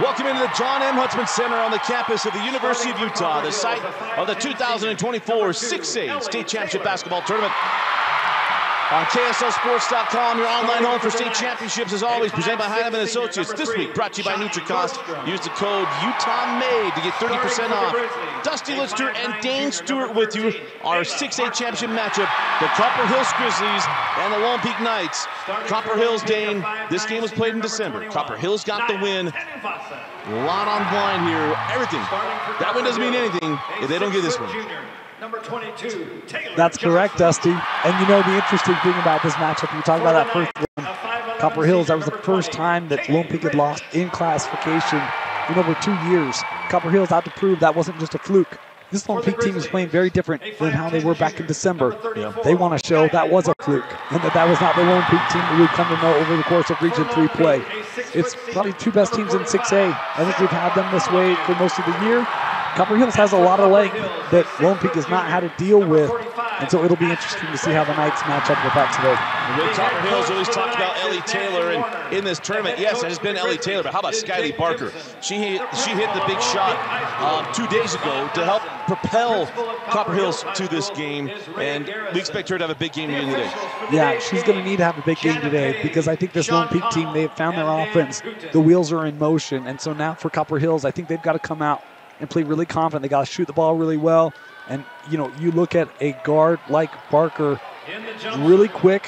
Welcome into the John M. Huntsman Center on the campus of the University of Utah, the site of the 2024 6A State Championship Basketball Tournament. On KSLSports.com, your online home for state championships, as always, presented by Heinemann Associates. This week, brought to you by NutriCost. Use the code UTAHMADE to get 30% off. Dusty Lister and Dane Stewart with you. Our 6A championship matchup, the Copper Hills Grizzlies and the Lone Peak Knights. Copper Hills, Dane, this game was played in December. Copper Hills got the win. A lot on blind here, everything. That win doesn't mean anything if they don't get this one. Number 22, Taylor. That's correct, Dusty. And you know the interesting thing about this matchup, you talk about that first one, Copper Hills, that was the first time that Lone Peak had lost in classification in over 2 years. Copper Hills had to prove that wasn't just a fluke. This Lone Peak team is playing very different than how they were back in December. They want to show that was a fluke and that was not the Lone Peak team that we've come to know over the course of Region 3 play. It's probably two best teams in 6A. I think we've had them this way for most of the year. Copper Hills has a lot of length that Lone Peak has not had to deal with, and so it'll be interesting to see how the Knights match up with that today. With Copper Hills, always talked about Ellie Taylor, and in this tournament, yes, it has been Ellie Taylor, but how about Skylie Barker? She hit the big shot 2 days ago to help propel Copper Hills to this game, and we expect her to have a big game at the end of the day. Yeah, she's going to need to have a big game today, because I think this Lone Peak team, they've found their offense. The wheels are in motion, and so now for Copper Hills, I think they've got to come out and play really confident. They got to shoot the ball really well. And, you know, you look at a guard like Barker, really quick,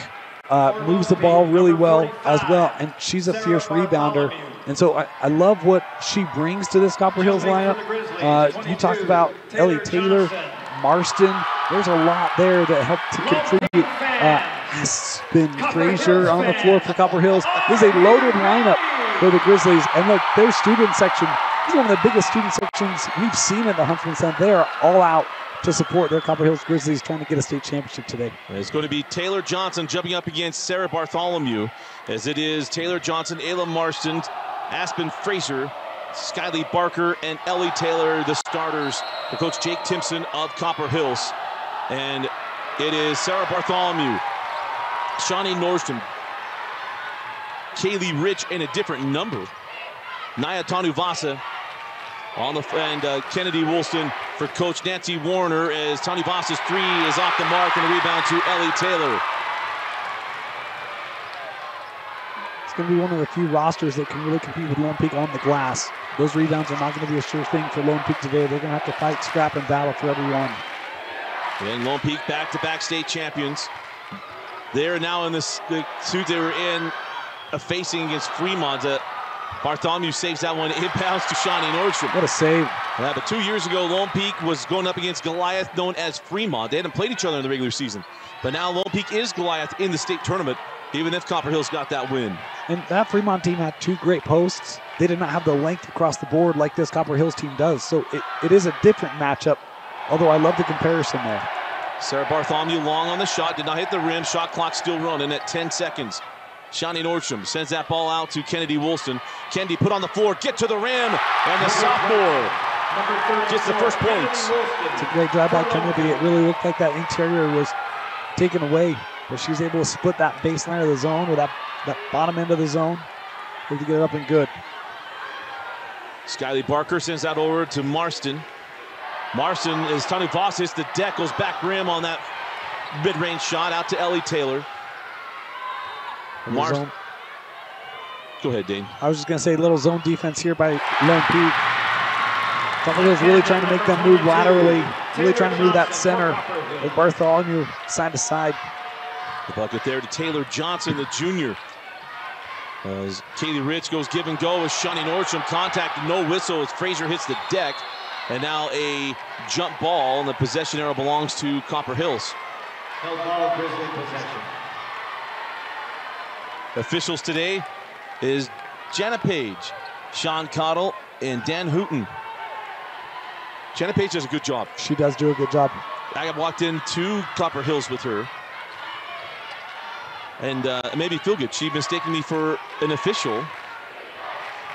moves the ball really well as well, and she's a fierce rebounder. And so I love what she brings to this Copper Hills lineup. You talked about Ellie Taylor, Marston. There's a lot there that helped to contribute. Aspen Frazier on the floor for Copper Hills. This is a loaded lineup for the Grizzlies. And look, their student section, this is one of the biggest student sections we've seen at the Huntsman Center. They are all out to support their Copper Hills Grizzlies trying to get a state championship today. It's going to be Taylor Johnson jumping up against Sarah Bartholomew, as it is Taylor Johnson, Ayla Marston, Aspen Frazier, Skylie Barker, and Ellie Taylor, the starters for Coach Jake Timpson of Copper Hills. And it is Sarah Bartholomew, Shawnee Nordstrom, Kaylee Rich in a different number, Naya Tanuvasa on the and Kennedy Woolston for Coach Nancy Warner, as Tanuvasa's three is off the mark and a rebound to Ellie Taylor. It's going to be one of the few rosters that can really compete with Lone Peak on the glass. Those rebounds are not going to be a sure thing for Lone Peak today. They're going to have to fight, scrap, and battle for every one. And Lone Peak back-to-back state champions. They're now in the suit they were in, facing against Fremont. Bartholomew saves that one inbounds to Shawnee Nordstrom. What a save. Yeah, but 2 years ago, Lone Peak was going up against Goliath, known as Fremont. They hadn't played each other in the regular season. But now Lone Peak is Goliath in the state tournament, even if Copper Hills got that win. And that Fremont team had two great posts. They did not have the length across the board like this Copper Hills team does. So it is a different matchup, although I love the comparison there. Sarah Bartholomew long on the shot, did not hit the rim. Shot clock still running at 10 seconds. Shawnee Nordstrom sends that ball out to Kennedy Woolston. Kennedy put on the floor, get to the rim, and the sophomore gets the first points. It's a great drive by Kennedy. It really looked like that interior was taken away, but she was able to split that baseline of the zone, or that bottom end of the zone, to get it up and good. Skylie Barker sends that over to Marston. Marston, as Tanuvasa hits the deck, goes back rim on that mid-range shot out to Ellie Taylor. Marston. Go ahead, Dane. I was just going to say, little zone defense here by Lone Peak. Copper Hills really trying to make them move laterally, really trying to move that center with Bartholomew side to side. The bucket there to Taylor Johnson, the junior. As Kaylee Rich goes give and go with Shawnee Nordstrom, contact, no whistle as Frazier hits the deck. And now a jump ball, and the possession arrow belongs to Copper Hills. Held ball, Grizzly possession. Officials today is Jana Page, Sean Cottle, and Dan Hooten. Jana Page does a good job. She does do a good job. I got walked into Copper Hills with her, and it made me feel good. She mistaken me for an official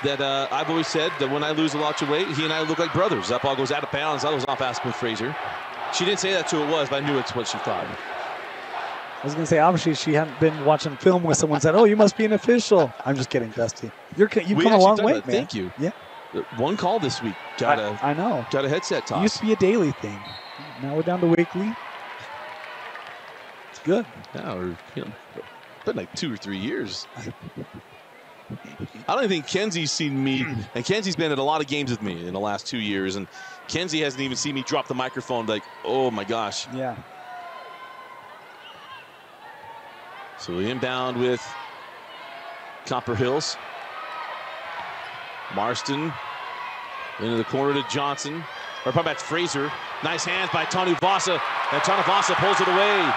that I've always said that when I lose a lot of weight, he and I look like brothers. That ball goes out of bounds. That was off Aspen Frazier. She didn't say that's who it was, but I knew it's what she thought. was going to say, obviously she hadn't been watching film with someone said, "Oh, you must be an official." I'm just kidding, Dusty. You've come a long way, man. Thank you. Yeah. One call this week. I know. Got a headset toss. It used to be a daily thing. Now we're down to weekly. It's good. Yeah, been like 2 or 3 years. I don't think Kenzie's seen me, and Kenzie's been at a lot of games with me in the last 2 years, and Kenzie hasn't even seen me drop the microphone like, oh my gosh. Yeah. So inbound with Copper Hills. Marston into the corner to Johnson. Or probably back to Fraser. Nice hands by Tanu Vasa, and Tanu Vasa pulls it away.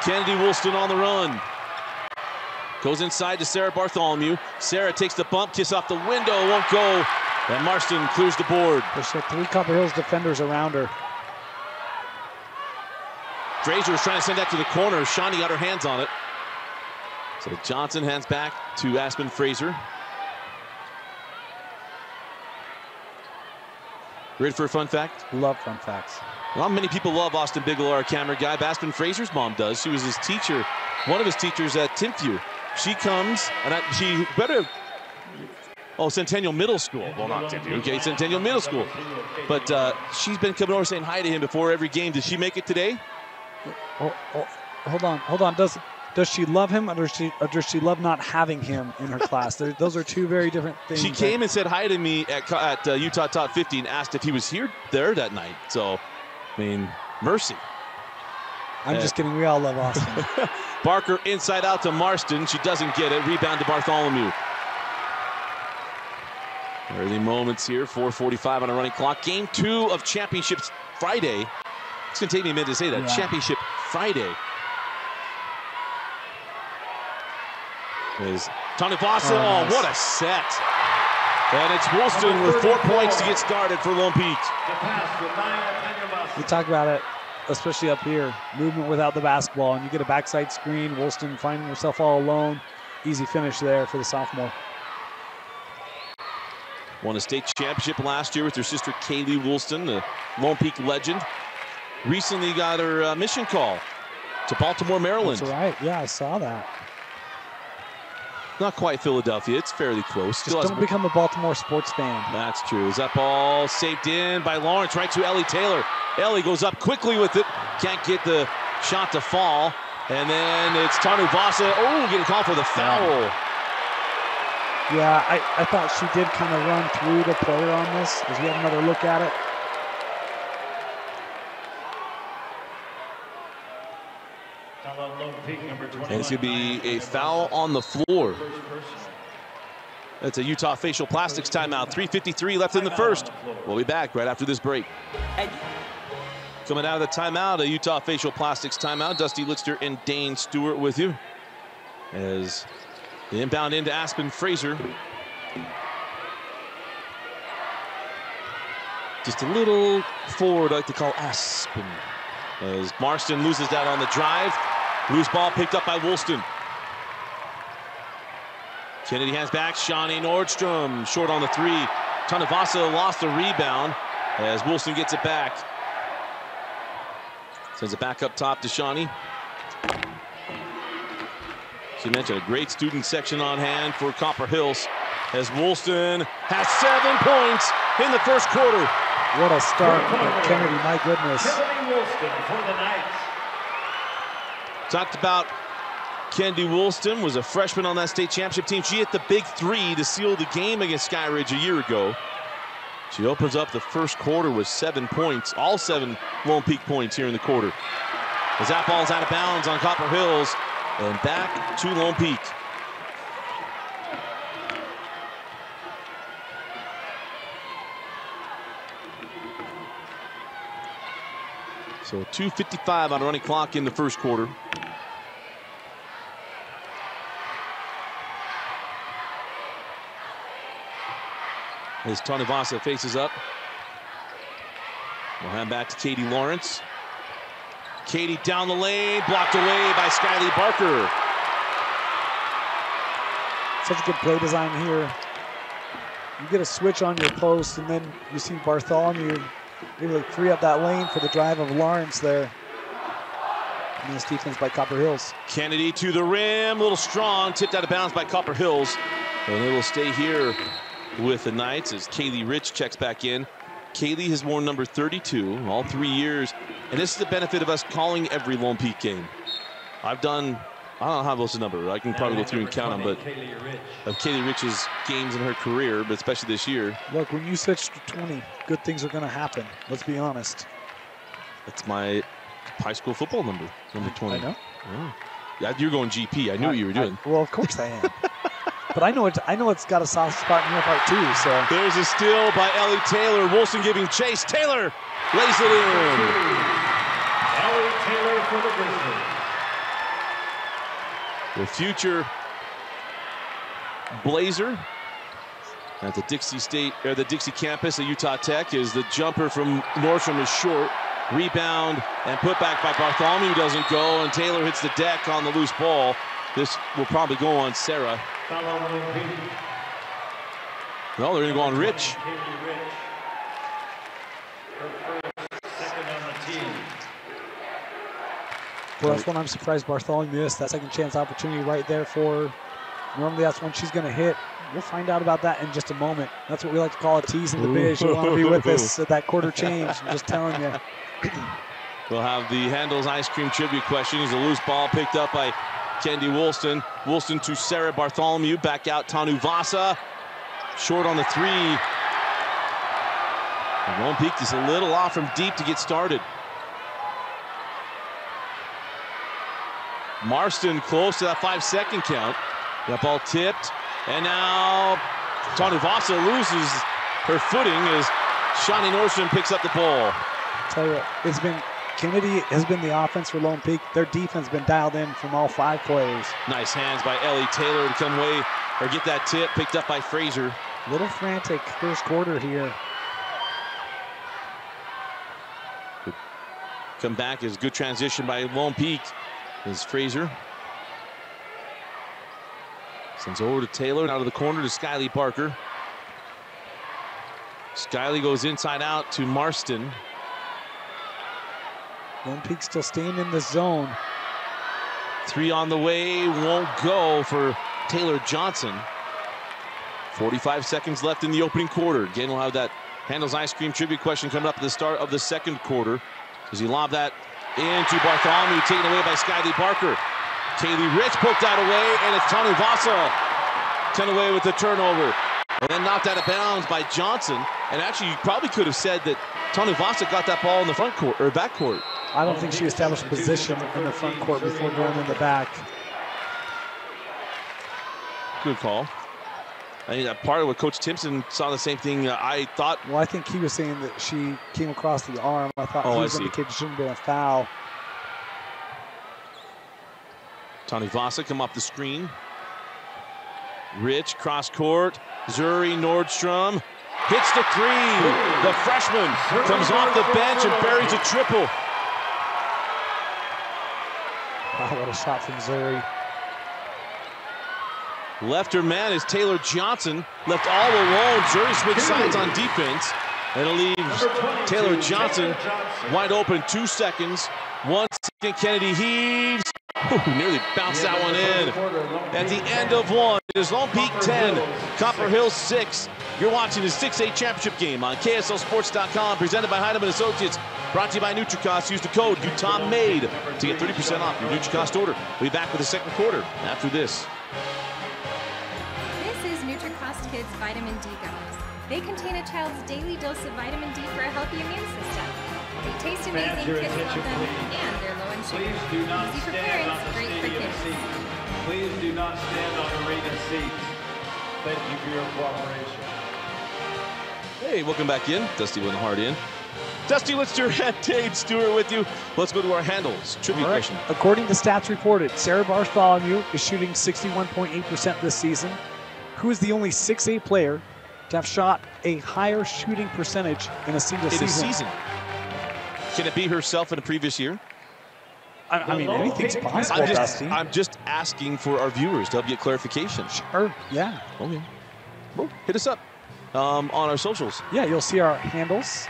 Kennedy Woolston on the run. Goes inside to Sarah Bartholomew. Sarah takes the bump, kiss off the window, won't go. And Marston clears the board. There's 3 Copper Hills defenders around her. Fraser was trying to send that to the corner. Shawnee got her hands on it. So Johnson hands back to Aspen Fraser. Ready for a fun fact? Love fun facts. Not many people love Austin Bigelow, our camera guy. Aspen Fraser's mom does. She was his teacher, one of his teachers at Timpview. She comes, and she better. Oh, Centennial Middle School. Well, not Timpview. Okay, Centennial Middle School. But she's been coming over saying hi to him before every game. Did she make it today? Oh, hold on. Does she love him, or does she love not having him in her class? Those are 2 very different things. She came and said hi to me at Utah Top 50 and asked if he was there that night. So, I mean, mercy. I'm just kidding. We all love Austin. Barker inside out to Marston. She doesn't get it. Rebound to Bartholomew. Early moments here. 4:45 on a running clock. Game 2 of Championships Friday. It's going to take me a minute to say that. Yeah. Championship Friday. Is Tanu Vasa. Oh, what a set. And it's Woolston with 4 points to get started for Lone Peak. We talk about it, especially up here. Movement without the basketball, and you get a backside screen. Woolston finding herself all alone. Easy finish there for the sophomore. Won a state championship last year with her sister Kaylee Woolston, the Lone Peak legend. Recently got her mission call to Baltimore, Maryland. That's right. Yeah, I saw that. Not quite Philadelphia. It's fairly close. Just don't become a Baltimore sports fan. That's true. Is that ball saved in by Lawrence right to Ellie Taylor. Ellie goes up quickly with it. Can't get the shot to fall. And then it's Tanu Vasa. Oh, getting called for the foul. Yeah, I thought she did kind of run through the player on this as we had another look at it. And it's going to be a foul on the floor. That's a Utah Facial Plastics timeout. 3:53 left in the first. We'll be back right after this break. Coming out of the timeout, a Utah Facial Plastics timeout. Dusty Lichter and Dane Stewart with you. As the inbound into Aspen Fraser. Just a little forward, I like to call Aspen. As Marston loses that on the drive. Loose ball picked up by Woolston. Kennedy has back. Shawnee Nordstrom short on the 3. Tanu Vasa lost the rebound as Woolston gets it back. Sends it back up top to Shawnee. She mentioned a great student section on hand for Copper Hills as Woolston has 7 points in the first quarter. What a start for Kennedy, my goodness. Kennedy Woolston for the Knights. Talked about Kennedy Woolston, was a freshman on that state championship team. She hit the big 3 to seal the game against Skyridge a year ago. She opens up the first quarter with 7 points, all 7 Lone Peak points here in the quarter. As that ball's out of bounds on Copper Hills and back to Lone Peak. So 2:55 on a running clock in the first quarter. As Tanu Vasa faces up. We'll hand back to Katie Lawrence. Katie down the lane, blocked away by Skylee Barker. Such a good play design here. You get a switch on your post, and then you see Bartholomew able to free up that lane for the drive of Lawrence there. Nice defense by Copper Hills. Kennedy to the rim, a little strong, tipped out of bounds by Copper Hills. And it will stay here with the Knights as Kaylee Rich checks back in. Kaylee has worn number 32 all 3 years, and this is the benefit of us calling every Lone Peak game. I don't have those number. I can probably go through and count them, but of Kaylee Rich's games in her career, but especially this year. Look, when you switch to 20, good things are going to happen. Let's be honest. That's my high school football number 20. I know. Yeah, you're going GP. I knew what you were doing. Well, of course I am. But I know it's got a soft spot in your heart too. So there's a steal by Ellie Taylor. Wilson giving chase. Taylor lays it in. Ellie Taylor for the Grizzlies. The future Blazer at the Dixie campus at Utah Tech is the jumper from Nordstrom is short. Rebound and put back by Bartholomew doesn't go, and Taylor hits the deck on the loose ball. This will probably go on Sarah. No, they're going to go on Rich. Well, that's one I'm surprised Bartholomew missed. That second chance opportunity right there for her. Normally that's one she's going to hit. We'll find out about that in just a moment. That's what we like to call a tease in the biz. You want to be with us at that quarter change. I'm just telling you. We'll have the Handel's ice cream tribute question. He's a loose ball picked up by Kendi Woolston. Woolston to Sarah Bartholomew. Back out Tanu Vasa. Short on the three. And Lone Peak is a little off from deep to get started. Marston close to that 5-second count. That ball tipped. And now Tanu Vasa loses her footing as Shawnee Nordstrom picks up the ball. Tell you what, Kennedy has been the offense for Lone Peak. Their defense has been dialed in from all 5 players. Nice hands by Ellie Taylor to come away or get that tip picked up by Fraser. Little frantic first quarter here. Come back is good transition by Lone Peak as Fraser sends over to Taylor, out of the corner to Skylee Parker. Skylee goes inside out to Marston. Lone Peak still staying in the zone. 3 on the way, won't go for Taylor Johnson. 45 seconds left in the opening quarter. Again, we'll have that Handel's ice cream tribute question coming up at the start of the second quarter. As he lobbed that into Bartholomew, taken away by Skylee Parker. Kaylee Rich poked that away, and it's Tanu Vasa. 10 away with the turnover. And then knocked out of bounds by Johnson. And actually, you probably could have said that Tanu Vasa got that ball in the front court, or back court. I don't think she established a position in the front court before going in the back. Good call. I mean, part of what Coach Timpson saw the same thing I thought. Well, I think he was saying that she came across the arm. I thought he was indicating it shouldn't have been a foul. Tanu Vasa come off the screen. Rich, cross court. Zuri Nordstrom hits the 3. The freshman comes off the bench and buries a triple. Wow, what a shot from Zuri. Left her man is Taylor Johnson. Left all alone. Zuri switched sides on defense. And it leaves Taylor Johnson wide open. 2 seconds. 1 second. Kennedy heaves. Nearly bounced that one in. At the end of 1, it is Lone Peak 10, Copper Hills 6. You're watching the 6A championship game on KSLSports.com, presented by Heinemann Associates. Brought to you by NutriCost. Use the code UTAHMADE to get 30% off your NutriCost order. We'll be back with the second quarter after this. This is NutriCost Kids Vitamin D Gummies. They contain a child's daily dose of vitamin D for a healthy immune system. They taste amazing, kids love them, and they're low in sugar. Easy for parents, great for kids. Please do not stand on arena seats. Thank you for your cooperation. Hey, welcome back in. Dusty with the hard in. Dusty Litster and Dade Stewart with you. Let's go to our handles. Trivia question. According to stats reported, Sarah Bartholomew is shooting 61.8% this season. Who is the only 6A player to have shot a higher shooting percentage in a single season? Can it be herself in a previous year? I mean, anything's possible, Dusty. I'm just asking for our viewers to help get clarification. Sure, yeah. Okay. Well, hit us up on our socials. Yeah, you'll see our handles.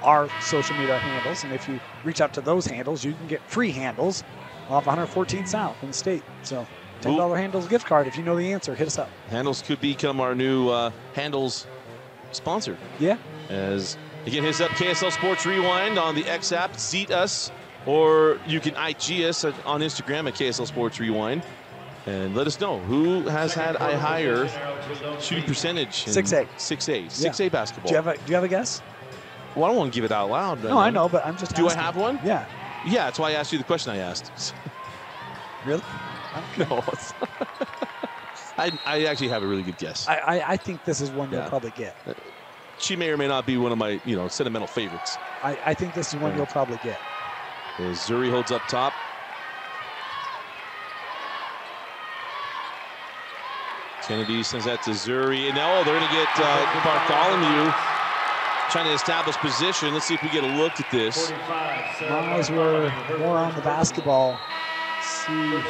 our social media handles. And if you reach out to those handles, you can get free handles off 114 South in the state. So $10 handles gift card. If you know the answer, hit us up. Handles could become our new handles sponsor. Yeah. As you can hit us up, KSL Sports Rewind on the X app, seat us, or you can IG us on Instagram at KSL Sports Rewind. And let us know who has had a higher shooting percentage. 6A. 6A. 6A basketball. Do you have a guess? Well, I don't want to give it out loud. No, I know, but I'm just asking. Do I have one? Yeah. Yeah, that's why I asked you the question I asked. Really? No. I actually have a really good guess. I think this is one you'll probably get. She may or may not be one of my, sentimental favorites. I think this is one you'll probably get. As Zuri holds up top. Kennedy sends that to Zuri. And now they're going to get Bartholomew trying to establish position. Let's see if we get a look at this. As we're more on the basketball. See.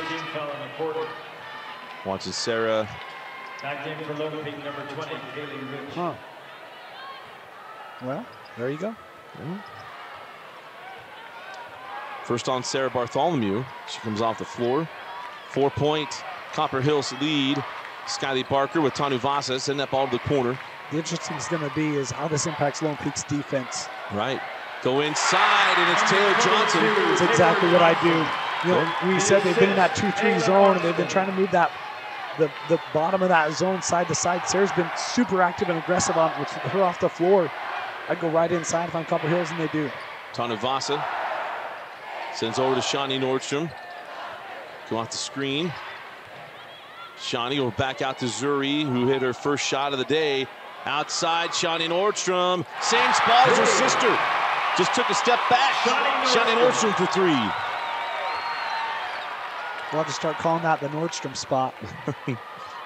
Watches Sarah. Back in for Lone Peak, number 20, Kaylee Rich. Huh. Well, there you go. First on Sarah Bartholomew. She comes off the floor. 4-point Copper Hills lead. Skyly Barker with Tanu Vasa sending that ball to the corner. The interesting thing going to be is how this impacts Lone Peak's defense. Right. Go inside, and it's Taylor Johnson. It's exactly what I do. We said they've been in that 2-3 zone, and they've been trying to move that the bottom of that zone side to side. Sarah's been super active and aggressive with her off the floor. I'd go right inside if I'm Copper Hills, and they do. Tanu Vasa sends over to Shawnee Nordstrom. Go off the screen. Shawnee will back out to Zuri, who hit her first shot of the day. Outside, Shawnee Nordstrom. Same spot as her sister. Just took a step back. Shawnee Nordstrom for 3. We'll have to start calling that the Nordstrom spot. The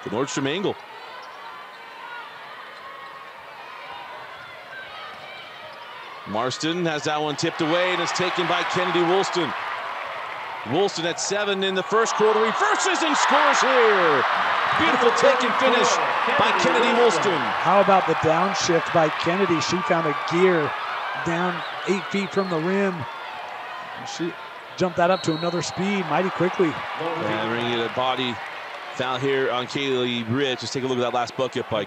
Nordstrom angle. Marston has that one tipped away, and it's taken by Kennedy Woolston. Woolston at 7 in the first quarter, reverses and scores here. Beautiful take and finish by Kennedy Woolston. How about the downshift by Kennedy? She found a gear down 8 feet from the rim. She jumped that up to another speed mighty quickly. And bringing it a body foul here on Kaylee Rich. Just take a look at that last bucket by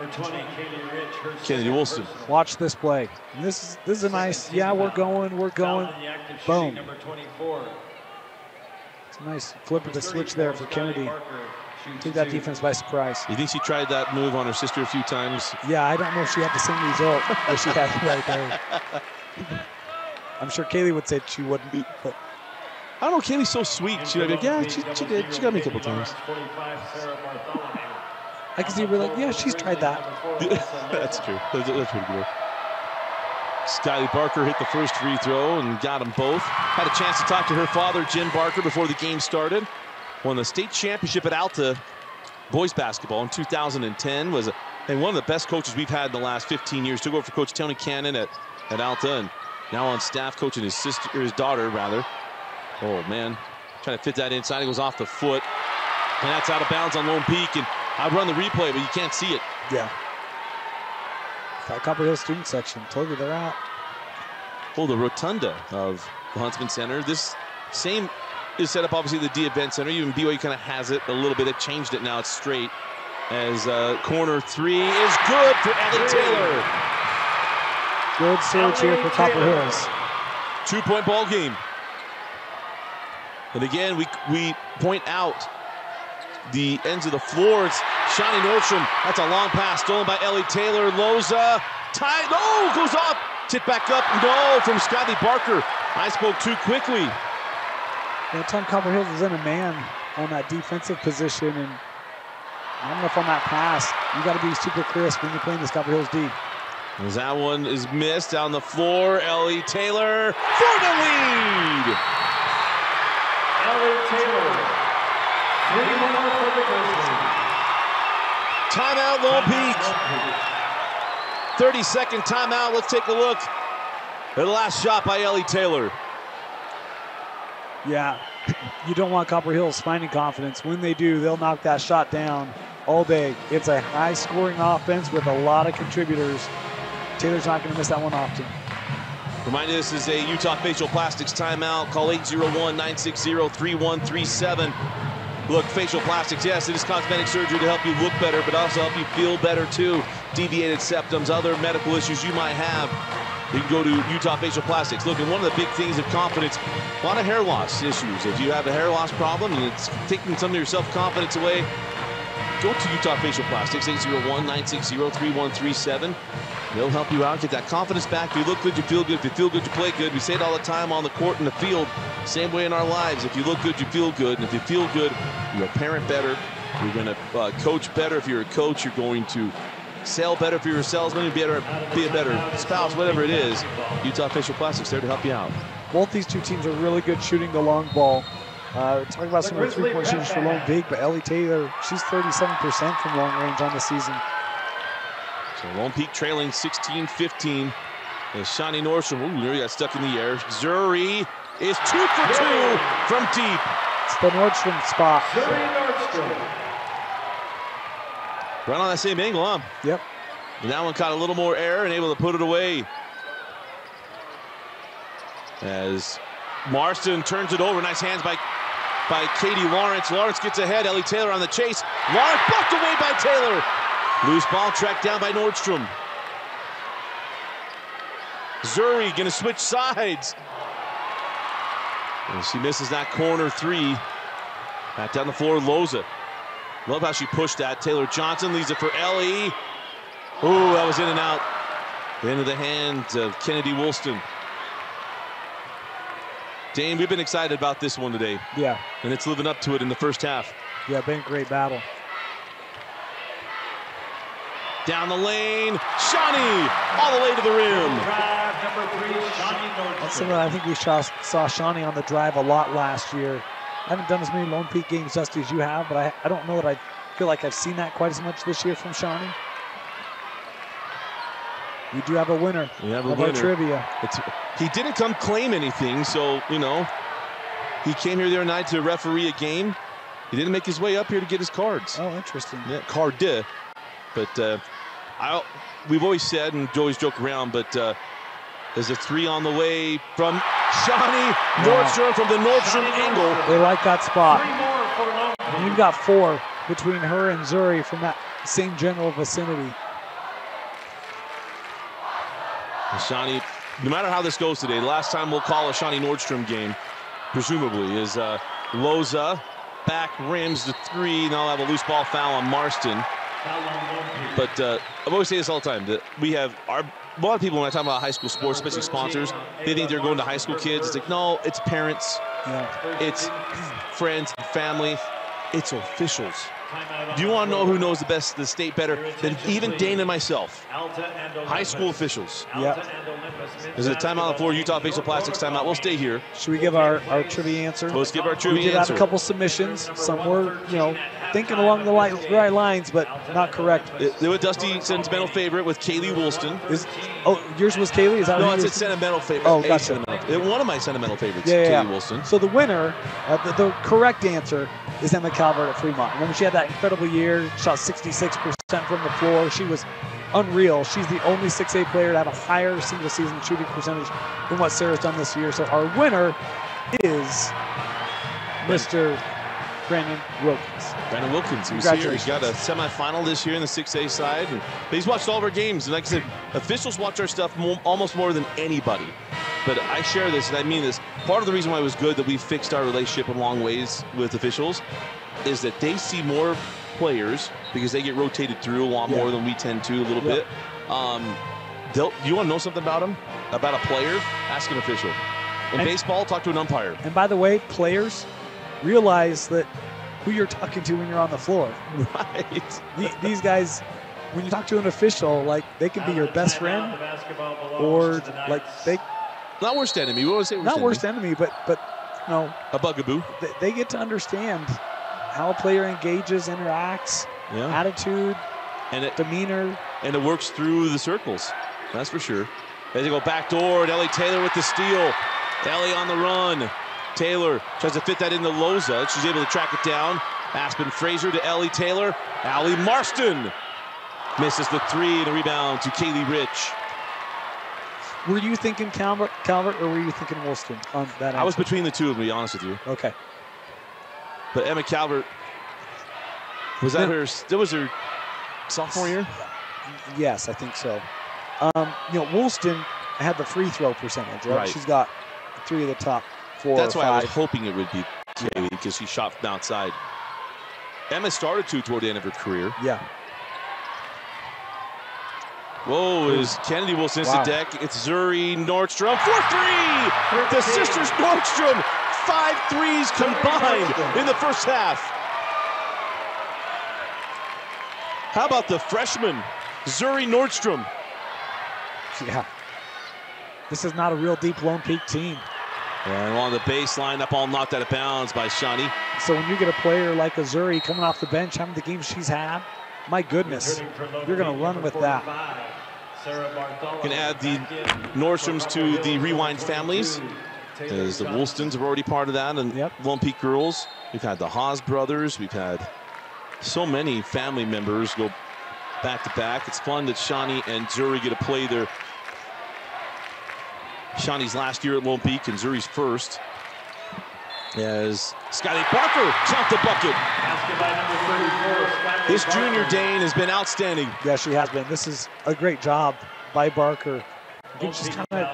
Kennedy Woolston. Watch this play. And this is a nice, we're going. Boom. It's a nice flip of the switch there for Kennedy. Took that defense by surprise. You think she tried that move on her sister a few times? Yeah, I don't know if she had the same result as she had right there. I'm sure Kaylee would say she wouldn't. But I don't know, Kaylee's so sweet. She'd be like, yeah, she did. She got me a couple times. I can see her like, yeah, she's tried that. That's true. That's pretty good. Skyly Barker hit the first free throw and got them both. Had a chance to talk to her father, Jim Barker, before the game started. Won the state championship at Alta boys basketball in 2010. And one of the best coaches we've had in the last 15 years. Took over for Coach Tony Cannon at Alta, and now on staff coaching his daughter, rather. Oh, man. Trying to fit that inside. It goes off the foot. And that's out of bounds on Lone Peak. And I'd run the replay, but you can't see it. Yeah. That Copper Hill student section. Told you they're out. Oh, the rotunda of the Huntsman Center. This same is set up, obviously, the D Event Center. Even BYU kind of has it a little bit. It changed it. Now it's straight. As corner 3 is good for Ellie Taylor. Good surge here for Copper Hills. 2-point ball game. And again, we point out the ends of the floor. It's Shawnee Nordstrom. That's a long pass stolen by Ellie Taylor. Loza tied. No, goes off. Tip back up. No, from Skyly Barker. I spoke too quickly. That time Copper Hills was in a man on that defensive position, and I don't know if on that pass, you got to be super crisp when you're playing this Copper Hills D. As that one is missed down the floor, Ellie Taylor for the lead. Ellie Taylor. 3 more for the Grizzlies. Timeout, Lone Peak. 30-second timeout. Let's take a look at the last shot by Ellie Taylor. Yeah, you don't want Copper Hills finding confidence. When they do, they'll knock that shot down all day. It's a high-scoring offense with a lot of contributors. Taylor's not going to miss that one often. Remind you, this is a Utah Facial Plastics timeout. Call 801-960-3137. Look, facial plastics, yes, it is cosmetic surgery to help you look better, but also help you feel better too. Deviated septums, other medical issues you might have, you can go to Utah Facial Plastics. Look, and one of the big things of confidence, a lot of hair loss issues. If you have a hair loss problem and it's taking some of your self-confidence away, go to Utah Facial Plastics, 801-960-3137. They'll help you out, get that confidence back. If you look good, you feel good. If you feel good, you play good. We say it all the time on the court and the field. Same way in our lives. If you look good, you feel good. And if you feel good, you're a parent better. You're going to coach better. If you're a coach, you're going to sell better. If you're a salesman, you'll be a better spouse, whatever it is. Utah Facial Plastics there to help you out. Both these two teams are really good shooting the long ball. Talking about some of the three-point shooters for Lone Peak, but Ellie Taylor, she's 37% from long range on the season. So Lone Peak trailing 16-15. As Shawnee Nordstrom, nearly got stuck in the air. Zuri is 2 for 2 from deep. It's the Nordstrom spot. Right on that same angle, huh? Yep. And that one caught a little more air and able to put it away. As Marston turns it over. Nice hands by Katie Lawrence. Lawrence gets ahead. Ellie Taylor on the chase. Lawrence blocked away by Taylor. Loose ball tracked down by Nordstrom. Zuri going to switch sides. And she misses that corner three. Back down the floor, Loza. Love how she pushed that. Taylor Johnson leaves it for Ellie. Ooh, that was in and out. Into the hands of Kennedy Woolston. Dane, we've been excited about this one today. Yeah. And it's living up to it in the first half. Yeah, been a great battle. Down the lane, Shawnee all the way to the rim. That's something I think we saw Shawnee on the drive a lot last year. I haven't done as many Lone Peak games, Dusty, as you have, but I don't know that I feel like I've seen that quite as much this year from Shawnee. We do have a winner. We have a of winner. Our trivia. He didn't come claim anything, so, you know, he came here the other night to referee a game. He didn't make his way up here to get his cards. Oh, interesting. Yeah, card did. But we've always said, and always joke around, but there's a three on the way from Shawnee Nordstrom from the Nordstrom angle. They like that spot. And you've got 4 between her and Zuri from that same general vicinity. And Shawnee, no matter how this goes today, the last time we'll call a Shawnee Nordstrom game, presumably, is Loza back rims the three. Now have a loose ball foul on Marston. But I always say this all the time, that we have a lot of people, when I talk about high school sports, especially sponsors, they think they're going to high school kids. It's like, no, it's parents, it's friends, family, it's officials. Do you want to know who knows the state better than even Dane and myself? High school officials. Yep. There's a timeout on the floor, Utah Facial Plastics timeout. We'll stay here. Should we give our trivia answer? Let's give our trivia answer. We did have a couple submissions. Some were, thinking along the right lines, but not correct. They were Dusty sentimental favorite with Kaylee Woolston. Yours was Kaylee? Is that no, it's a sentimental favorite. Oh, gotcha. One of my sentimental favorites, yeah, Kaylee Woolston. So the winner, the correct answer is Emma Calvert at Fremont. Remember, she had that incredible year, shot 66% from the floor. She was unreal. She's the only 6A player to have a higher single season shooting percentage than what Sarah's done this year. So our winner is Mr. Brandon Wilkins. Brandon Wilkins, who's here. He's got a semifinal this year in the 6A side. But he's watched all of our games. And like I said, officials watch our stuff almost more than anybody. But I share this, and I mean this. Part of the reason why it was good that we fixed our relationship in long ways with officials is that they see more players because they get rotated through a lot more than we tend to a little bit. You want to know something about them? About a player? Ask an official. In baseball, talk to an umpire. And by the way, players realize that who you're talking to when you're on the floor. Right. These guys, when you talk to an official, like, they can be your best friend or like they... Not worst enemy. We always say not worst enemy, but a bugaboo. They get to understand how a player engages, interacts, attitude, and demeanor, and it works through the circles. That's for sure. As they go backdoor, and Ellie Taylor with the steal. Ellie on the run. Taylor tries to fit that into Loza. She's able to track it down. Aspen Fraser to Ellie Taylor. Allie Marston misses the three, and a rebound to Kaylee Rich. Were you thinking Calvert, or were you thinking Woolston on that? I was between the two of them, to be honest with you. Okay. But Emma Calvert, was that her sophomore year? Yes, I think so. Woolston had the free throw percentage, right? She's got 3 of the top 4 That's or why 5. I was hoping it would be Kaylee, because she shot from outside. Emma started to toward the end of her career. Yeah. Whoa, is Kennedy will sense the deck. It's Zuri Nordstrom for 3! The sisters Nordstrom, 5 threes combined in the first half. How about the freshman, Zuri Nordstrom? Yeah. This is not a real deep Lone Peak team. And on the baseline, up all knocked out of bounds by Shawnee. So when you get a player like Zuri coming off the bench, having the game she's had, my goodness, you're going to run with that. Can add the Nordstroms to the Rewind families, as the Woolstons are already part of that, and Lone Peak girls. We've had the Haas brothers. We've had so many family members go back to back. It's fun that Shawnee and Zuri get to play their Shawnee's last year at Lone Peak and Zuri's first. As Skyly Barker count the bucket. This junior Dane has been outstanding. Yeah, she has been. This is a great job by Barker. She's kind of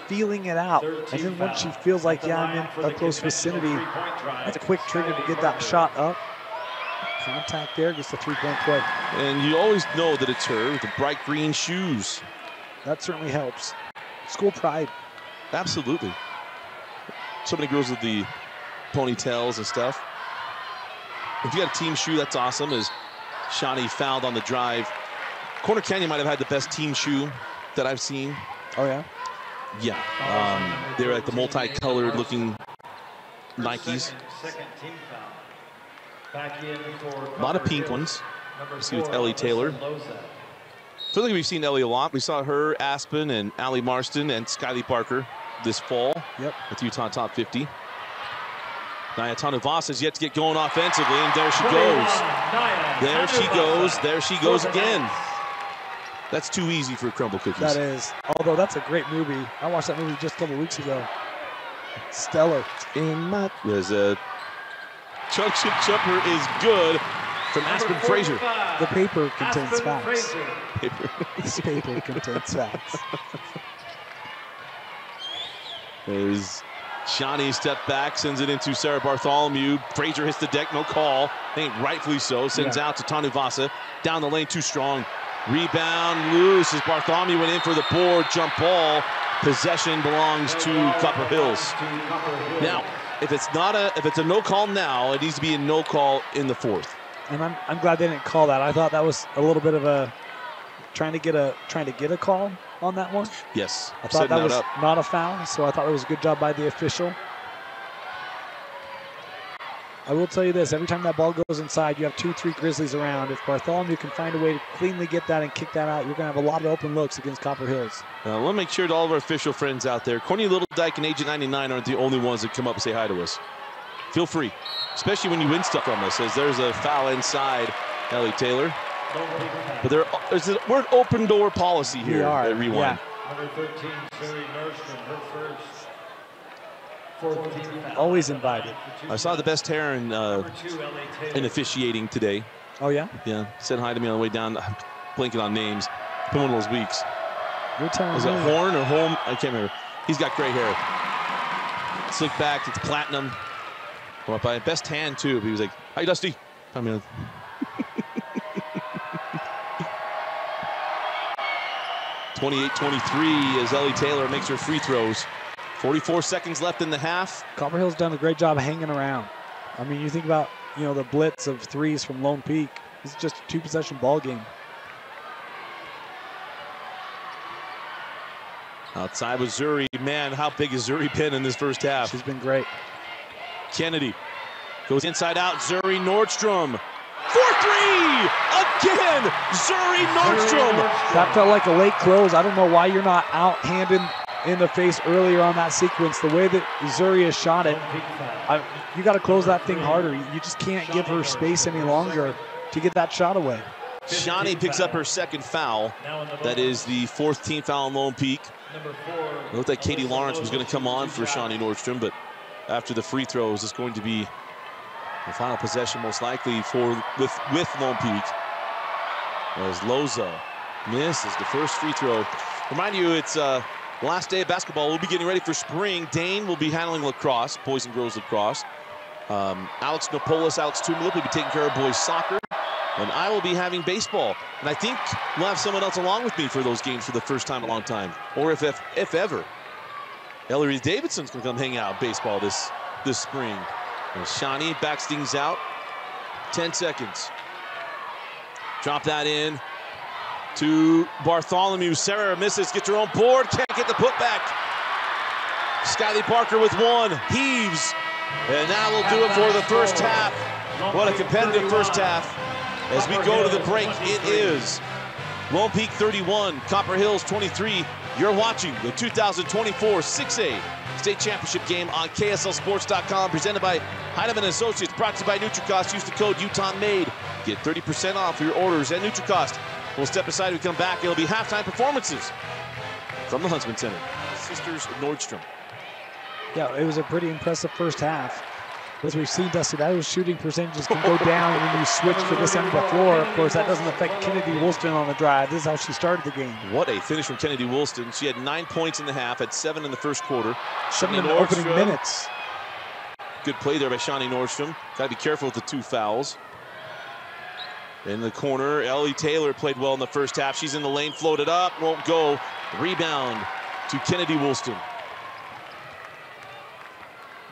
feeling it out. And then once she feels like, yeah, I'm in a close vicinity, that's a quick trigger to get that shot up. Contact there, gets the 3-point play. And you always know that it's her with the bright green shoes. That certainly helps. School pride. Absolutely. So many girls with the ponytails and stuff. If you got a team shoe, that's awesome. As Shawnee fouled on the drive. Corner Canyon might have had the best team shoe that I've seen. Oh, yeah? Yeah. They're like the multicolored looking Nikes. A lot of pink ones. You see with Ellie Taylor. I feel like we've seen Ellie a lot. We saw her, Aspen, and Allie Marston, and Skyly Barker this fall with Utah Top 50. Naya Tanuvasa is yet to get going offensively, and there she goes. There she goes. There she goes again. That's too easy for Crumble Cookies. That is. Although that's a great movie. I watched that movie just a couple weeks ago. Stellar. There's a Chunk Chip Chipper is good from Aspen Fraser. The paper contains facts. This paper contains facts. As Shawnee step back, sends it into Sarah Bartholomew. Fraser hits the deck, no call. I think rightfully so. Sends out to Tanuvasa. Down the lane, too strong. Rebound loose as Bartholomew went in for the board. Jump ball. Possession belongs to Copper Hills. Now, if it's a no call now, it needs to be a no call in the 4th. And I'm glad they didn't call that. I thought that was a little bit of a trying to get a call on that one. Yes. I thought that was not a foul, so I thought it was a good job by the official. I will tell you this, every time that ball goes inside, you have 2-3 Grizzlies around. If Bartholomew can find a way to cleanly get that and kick that out, you're going to have a lot of open looks against Copper Hills. We'll make sure to all of our official friends out there, Courtney Little Dyke and Agent 99 aren't the only ones that come up and say hi to us. Feel free, especially when you win stuff from us, as there's a foul inside Ellie Taylor. But we're an open door policy here at Rewind. Yeah. Number 13, Sherry Nordstrom, her first. Always invited. I saw the best hair in officiating today. Oh, yeah? Yeah. Said hi to me on the way down. I'm blinking on names. Been one of those weeks. You're telling Is me. it Horn or Holm? I can't remember. He's got great hair. Slick back. It's platinum. By best hand, too. He was like, hi, Dusty. I mean, 28-23 as Ellie Taylor makes her free throws. 44 seconds left in the half. Copper Hill's done a great job hanging around. I mean, you think about, the blitz of threes from Lone Peak. It's just a 2-possession ball game. Outside with Zuri. Man, how big has Zuri been in this first half? She's been great. Kennedy goes inside out. Zuri Nordstrom. 4-3! Again! Zuri Nordstrom! That felt like a late close. I don't know why you're not out-handed in the face earlier on that sequence. The way that Zuri has shot it, you got to close that thing harder. You just can't give her space any longer to get that shot away. Shawnee picks up her second foul. That is the fourth team foul on Lone Peak. It looked like Katie Lawrence was going to come on for Shawnee Nordstrom, but after the free throws, it's going to be the final possession most likely with Lone Peak. As Loza misses the first free throw. Remind you, it's the last day of basketball. We'll be getting ready for spring. Dane will be handling lacrosse, boys and girls lacrosse. Alex Napolis, Alex Tumulip will be taking care of boys soccer. And I will be having baseball. And I think we'll have someone else along with me for those games for the first time in a long time. Or if ever. Ellery Davidson's going to come hang out baseball this spring. And Shawnee backs things out. 10 seconds. Drop that in to Bartholomew. Sarah misses, gets her own board, can't get the putback. Skyly Parker with one, heaves. And that will do it for the first half. What a competitive first half. As we go to the break, it is Lone Peak 31, Copper Hills 23. You're watching the 2024 6A State Championship game on KSLSports.com, presented by Heinemann Associates, brought to you by NutriCost. Use the code UTONMADE. Get 30% off your orders at NutriCost. We'll step aside, we come back, it'll be halftime performances from the Huntsman Center. Sisters Nordstrom. Yeah, it was a pretty impressive first half. As we've seen, Dusty, those shooting percentages can go down when you switch to this end of the floor. Of course, that doesn't affect Kennedy Woolston on the drive. This is how she started the game. What a finish from Kennedy Woolston. She had 9 points in the half, had 7 in the first quarter. 7 in the opening minutes. Good play there by Shawnee Nordstrom. Got to be careful with the 2 fouls. In the corner, Ellie Taylor played well in the first half. She's in the lane, floated up, won't go. Rebound to Kennedy Woolston.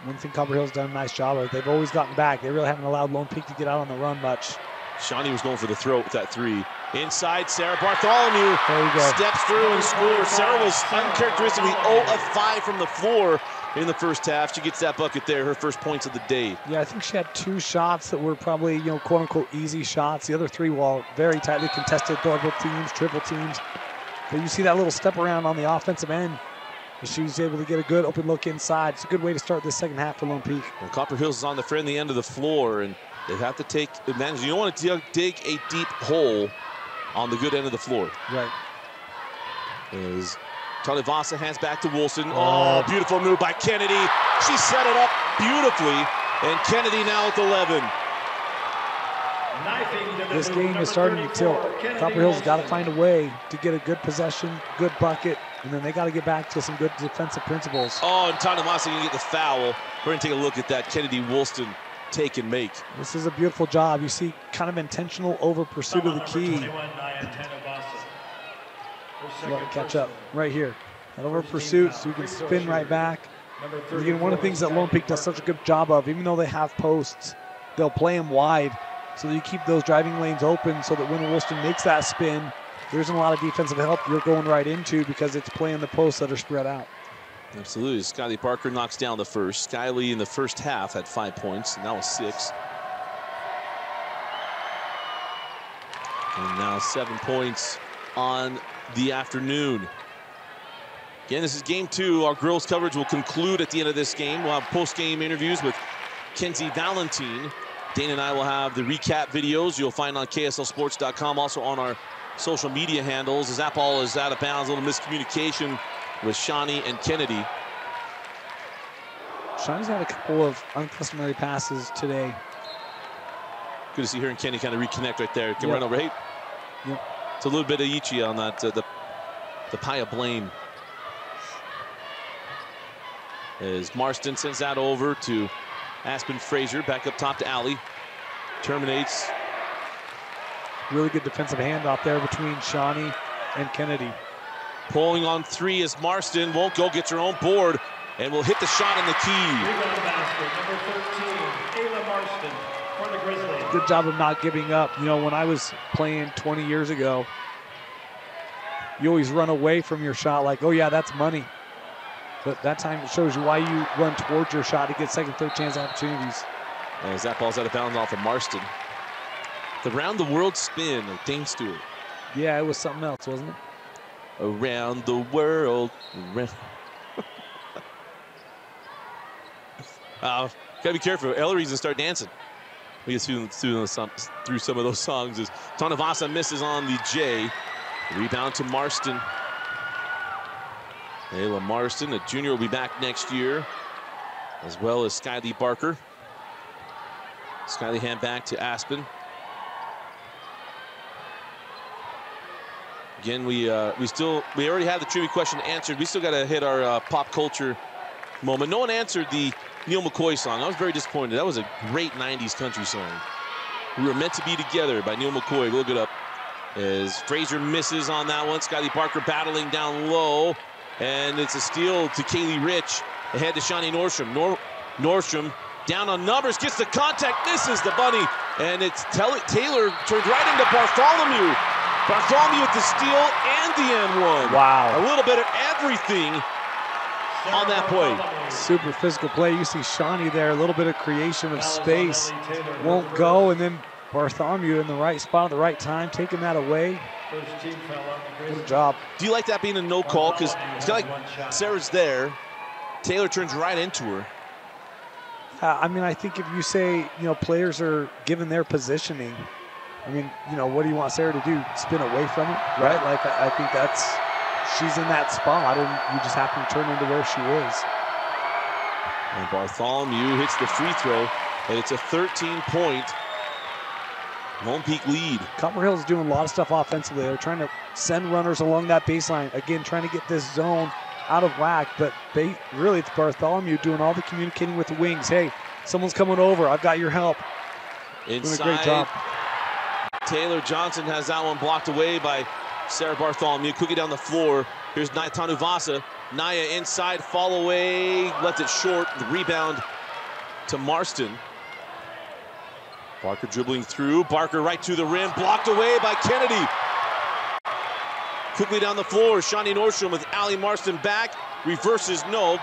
One thing Copper Hill's done a nice job of, they've always gotten back. They really haven't allowed Lone Peak to get out on the run much. Shawnee was going for the throat with that 3. Inside, Sarah Bartholomew there you go. Steps through and scores. Sarah was uncharacteristically 0 of 5 from the floor in the first half. She gets that bucket there, her first points of the day. Yeah, I think she had 2 shots that were probably, quote unquote easy shots. The other 3 were very tightly contested, double teams, triple teams. But you see that little step around on the offensive end. She was able to get a good open look inside. It's a good way to start this second half for Lone Peak. Well, Copper Hills is on the friendly end of the floor, and they have to take advantage. You don't want to dig a deep hole on the good end of the floor. Right. As Talivasa hands back to Wilson. Oh, beautiful move by Kennedy. She set it up beautifully, and Kennedy now with 11. This game is starting to tilt. Copper Hills got to find a way to get a good possession, good bucket, and then they got to get back to some good defensive principles. Oh, and Talivasa going to get the foul. We're going to take a look at that Kennedy Woolston take and make. This is a beautiful job. You see kind of intentional over pursuit of the key. Catch up right here. That over pursuit so you can spin right back. And again, one of the things that Lone Peak does such a good job of, even though they have posts, they'll play them wide so that you keep those driving lanes open so that when Woolston makes that spin, there isn't a lot of defensive help you're going right into because it's playing the posts that are spread out. Absolutely. Skyly Parker knocks down the first. Skyly in the first half had 5 points, and now 6. And now 7 points on the afternoon. Again, this is game 2. Our girls coverage will conclude at the end of this game. We'll have post-game interviews with Kenzie Valentine. Dane and I will have the recap videos you'll find on KSLSports.com, also on our social media handles. As that ball is out of bounds, a little miscommunication with Shawnee and Kennedy. Shawnee's had a couple of uncustomary passes today. Good to see her and Kenny kind of reconnect right there. Can run over. Hey, it's a little bit of Ichi on that, the pie of blame. As Marston sends that over to Aspen Frazier, back up top to Alley. Terminates. Really good defensive handoff there between Shawnee and Kennedy. Pulling on 3 is Marston. Won't go, gets her own board, and will hit the shot in the key. Rebound basket, number 13, Ayla Marston for the Grizzlies. Good job of not giving up. When I was playing 20 years ago, you always run away from your shot like, oh yeah, that's money. But that time it shows you why you run towards your shot to get second, third chance opportunities. As that ball's out of bounds off of Marston. The round the world spin of Dane Stewart. Yeah, it was something else, wasn't it? Around the world. Gotta be careful. Ellery's gonna start dancing. we get through some of those songs. As Tanuvasa misses on the J. Rebound to Marston. Ayla Marston, a junior, will be back next year, as well as Skyly Barker. Skyly hand back to Aspen. Again, we already have the trivia question answered. We still got to hit our pop culture moment. No one answered the Neil McCoy song. I was very disappointed. That was a great 90s country song. We Were Meant to Be Together by Neil McCoy. Look it up. As Fraser misses on that one. Skyly Barker battling down low. And it's a steal to Kaylee Rich. Ahead to Shawnee Nordstrom. Nordstrom down on numbers. Gets the contact. Misses the bunny. And it's Taylor turned right into Bartholomew. Bartholomew with the steal and the N1. Wow. A little bit of everything on that play. Super physical play. You see Shawnee there, a little bit of creation of space. Won't go, and then Bartholomew in the right spot at the right time, taking that away. Good job. Do you like that being a no call? Because it's kind of like Sarah's there. Taylor turns right into her. I mean, I think if you say, players are given their positioning, I mean, what do you want Sarah to do? Spin away from it, right? Like, I think she's in that spot, and you just happen to turn into where she is. And Bartholomew hits the free throw, and it's a 13-point Lone Peak lead. Copper Hills doing a lot of stuff offensively. They're trying to send runners along that baseline. Again, trying to get this zone out of whack, but really it's Bartholomew doing all the communicating with the wings. Hey, someone's coming over. I've got your help. Inside, doing a great job. Taylor Johnson has that one blocked away by Sarah Bartholomew. Cookie down the floor. Here's Naya Tanuvasa. Naya inside, fall away, left it short. The rebound to Marston. Barker dribbling through. Barker right to the rim, blocked away by Kennedy. Quickly down the floor, Shawnee Nordstrom with Allie Marston back. Reverses, no.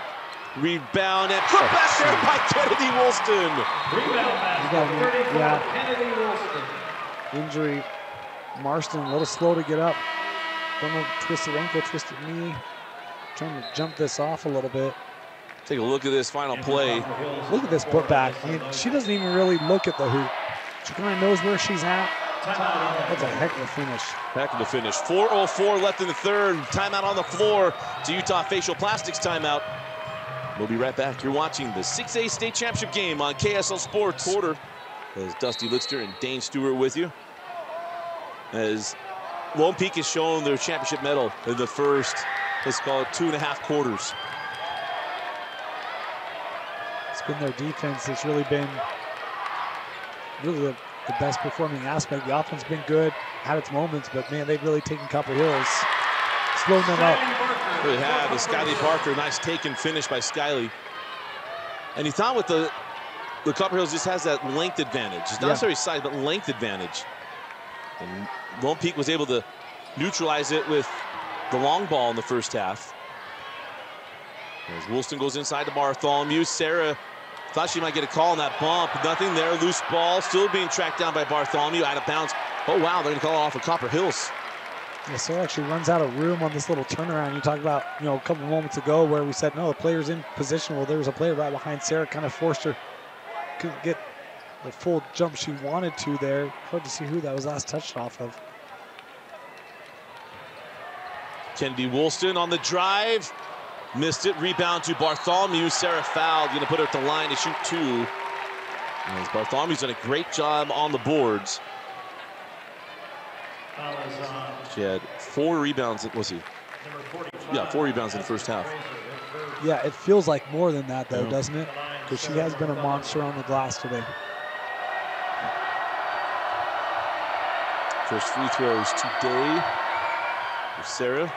Rebound and put back there by Kennedy Woolston. Rebound, Kennedy Woolston. Injury. Marston a little slow to get up. Don't know, twisted ankle, twisted knee. Trying to jump this off a little bit. Take a look at this final play. Look at this putback. I mean, she doesn't even really look at the hoop. She kind of knows where she's at. That's a heck of a finish. Heck of a finish. 4:04 left in the third. Timeout on the floor. It's a Utah Facial Plastics timeout. We'll be right back. You're watching the 6A state championship game on KSL Sports. Quarter. As Dusty Lickster and Dane Stewart with you. As Lone Peak has shown their championship medal in the first, let's call it 2.5 quarters. It's been their defense that's really been the best performing aspect. The offense has been good, had its moments, but man, they've really taken Copper Hills, slowing them up. Really have. The Skyly Barker, nice take and finish by Skyly. And you thought with the Copper Hills just has that length advantage. It's not necessarily size, but length advantage. And Lone Peak was able to neutralize it with the long ball in the first half. As Woolston goes inside to Bartholomew. Sarah thought she might get a call on that bump. Nothing there. Loose ball. Still being tracked down by Bartholomew. Out of bounds. Oh, wow. They're going to call it off of Copper Hills. Yeah, Sarah actually runs out of room on this little turnaround. You talked about, a couple moments ago where we said, no, the player's in position. Well, there was a player right behind Sarah, kind of forced her. Couldn't get the full jump she wanted to there. Hard to see who that was last touched off of. Kennedy Woolston on the drive. Missed it. Rebound to Bartholomew. Sarah fouled. Going to put her at the line to shoot 2. As Bartholomew's done a great job on the boards. She had 4 rebounds. Was he? Yeah, 4 rebounds in the first half. Yeah, it feels like more than that, though, doesn't it? Because she has been a monster on the glass today. First free throws today for Sarah.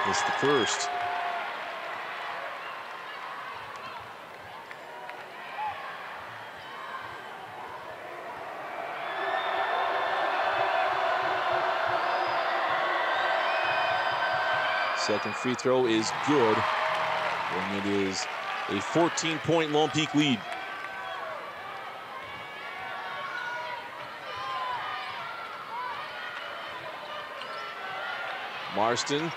It's the first. Second free throw is good. And it is a 14-point Lone Peak lead. Marston.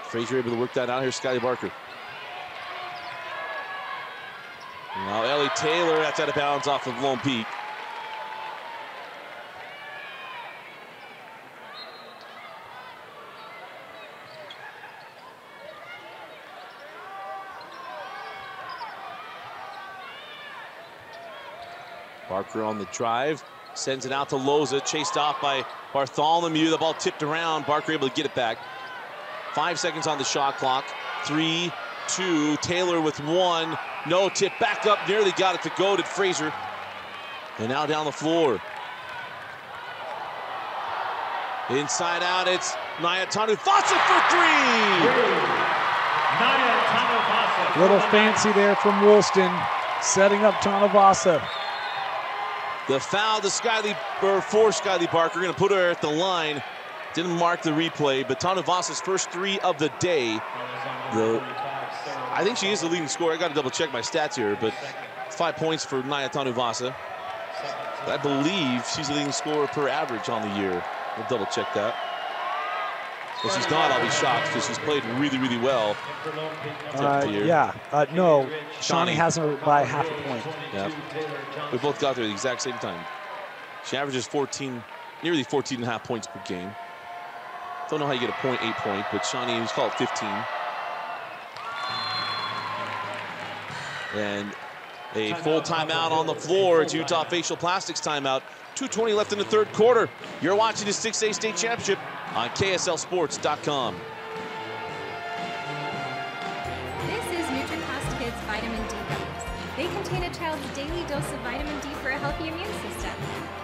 Frazier able to work that out. Here's Skyly Barker. Now Ellie Taylor, that's out of bounds off of Lone Peak. Barker on the drive, sends it out to Loza, chased off by Bartholomew. The ball tipped around, Barker able to get it back. 5 seconds on the shot clock. 3, 2, Taylor with 1. No tip, back up, nearly got it to go to Fraser. And now down the floor. Inside out, it's Naya Tanuvasa for 3! Naya Tanuvasa. Little fancy there from Woolston, setting up Tanuvasa. The foul to for Skyly Barker, gonna put her at the line. Didn't mark the replay, but Tanuvasa's first 3 of the day. I think she is the leading scorer. I got to double check my stats here, but 5 points for Naya Tanuvasa. I believe she's the leading scorer per average on the year. We'll double check that. If she's not, I'll be shocked because she's played really, really well. No, Shawnee has her by half a point. Yeah, we both got there at the exact same time. She averages nearly 14 and a half points per game. Don't know how you get a 0.8 point, but Shawnee, let's call it 15. And a full timeout on the floor. It's Utah Facial Plastics timeout. 2:20 left in the third quarter. You're watching the 6A State Championship on KSLSports.com. This is NutriCost Kids Vitamin D gummies. They contain a child's daily dose of vitamin D for a healthy immune system.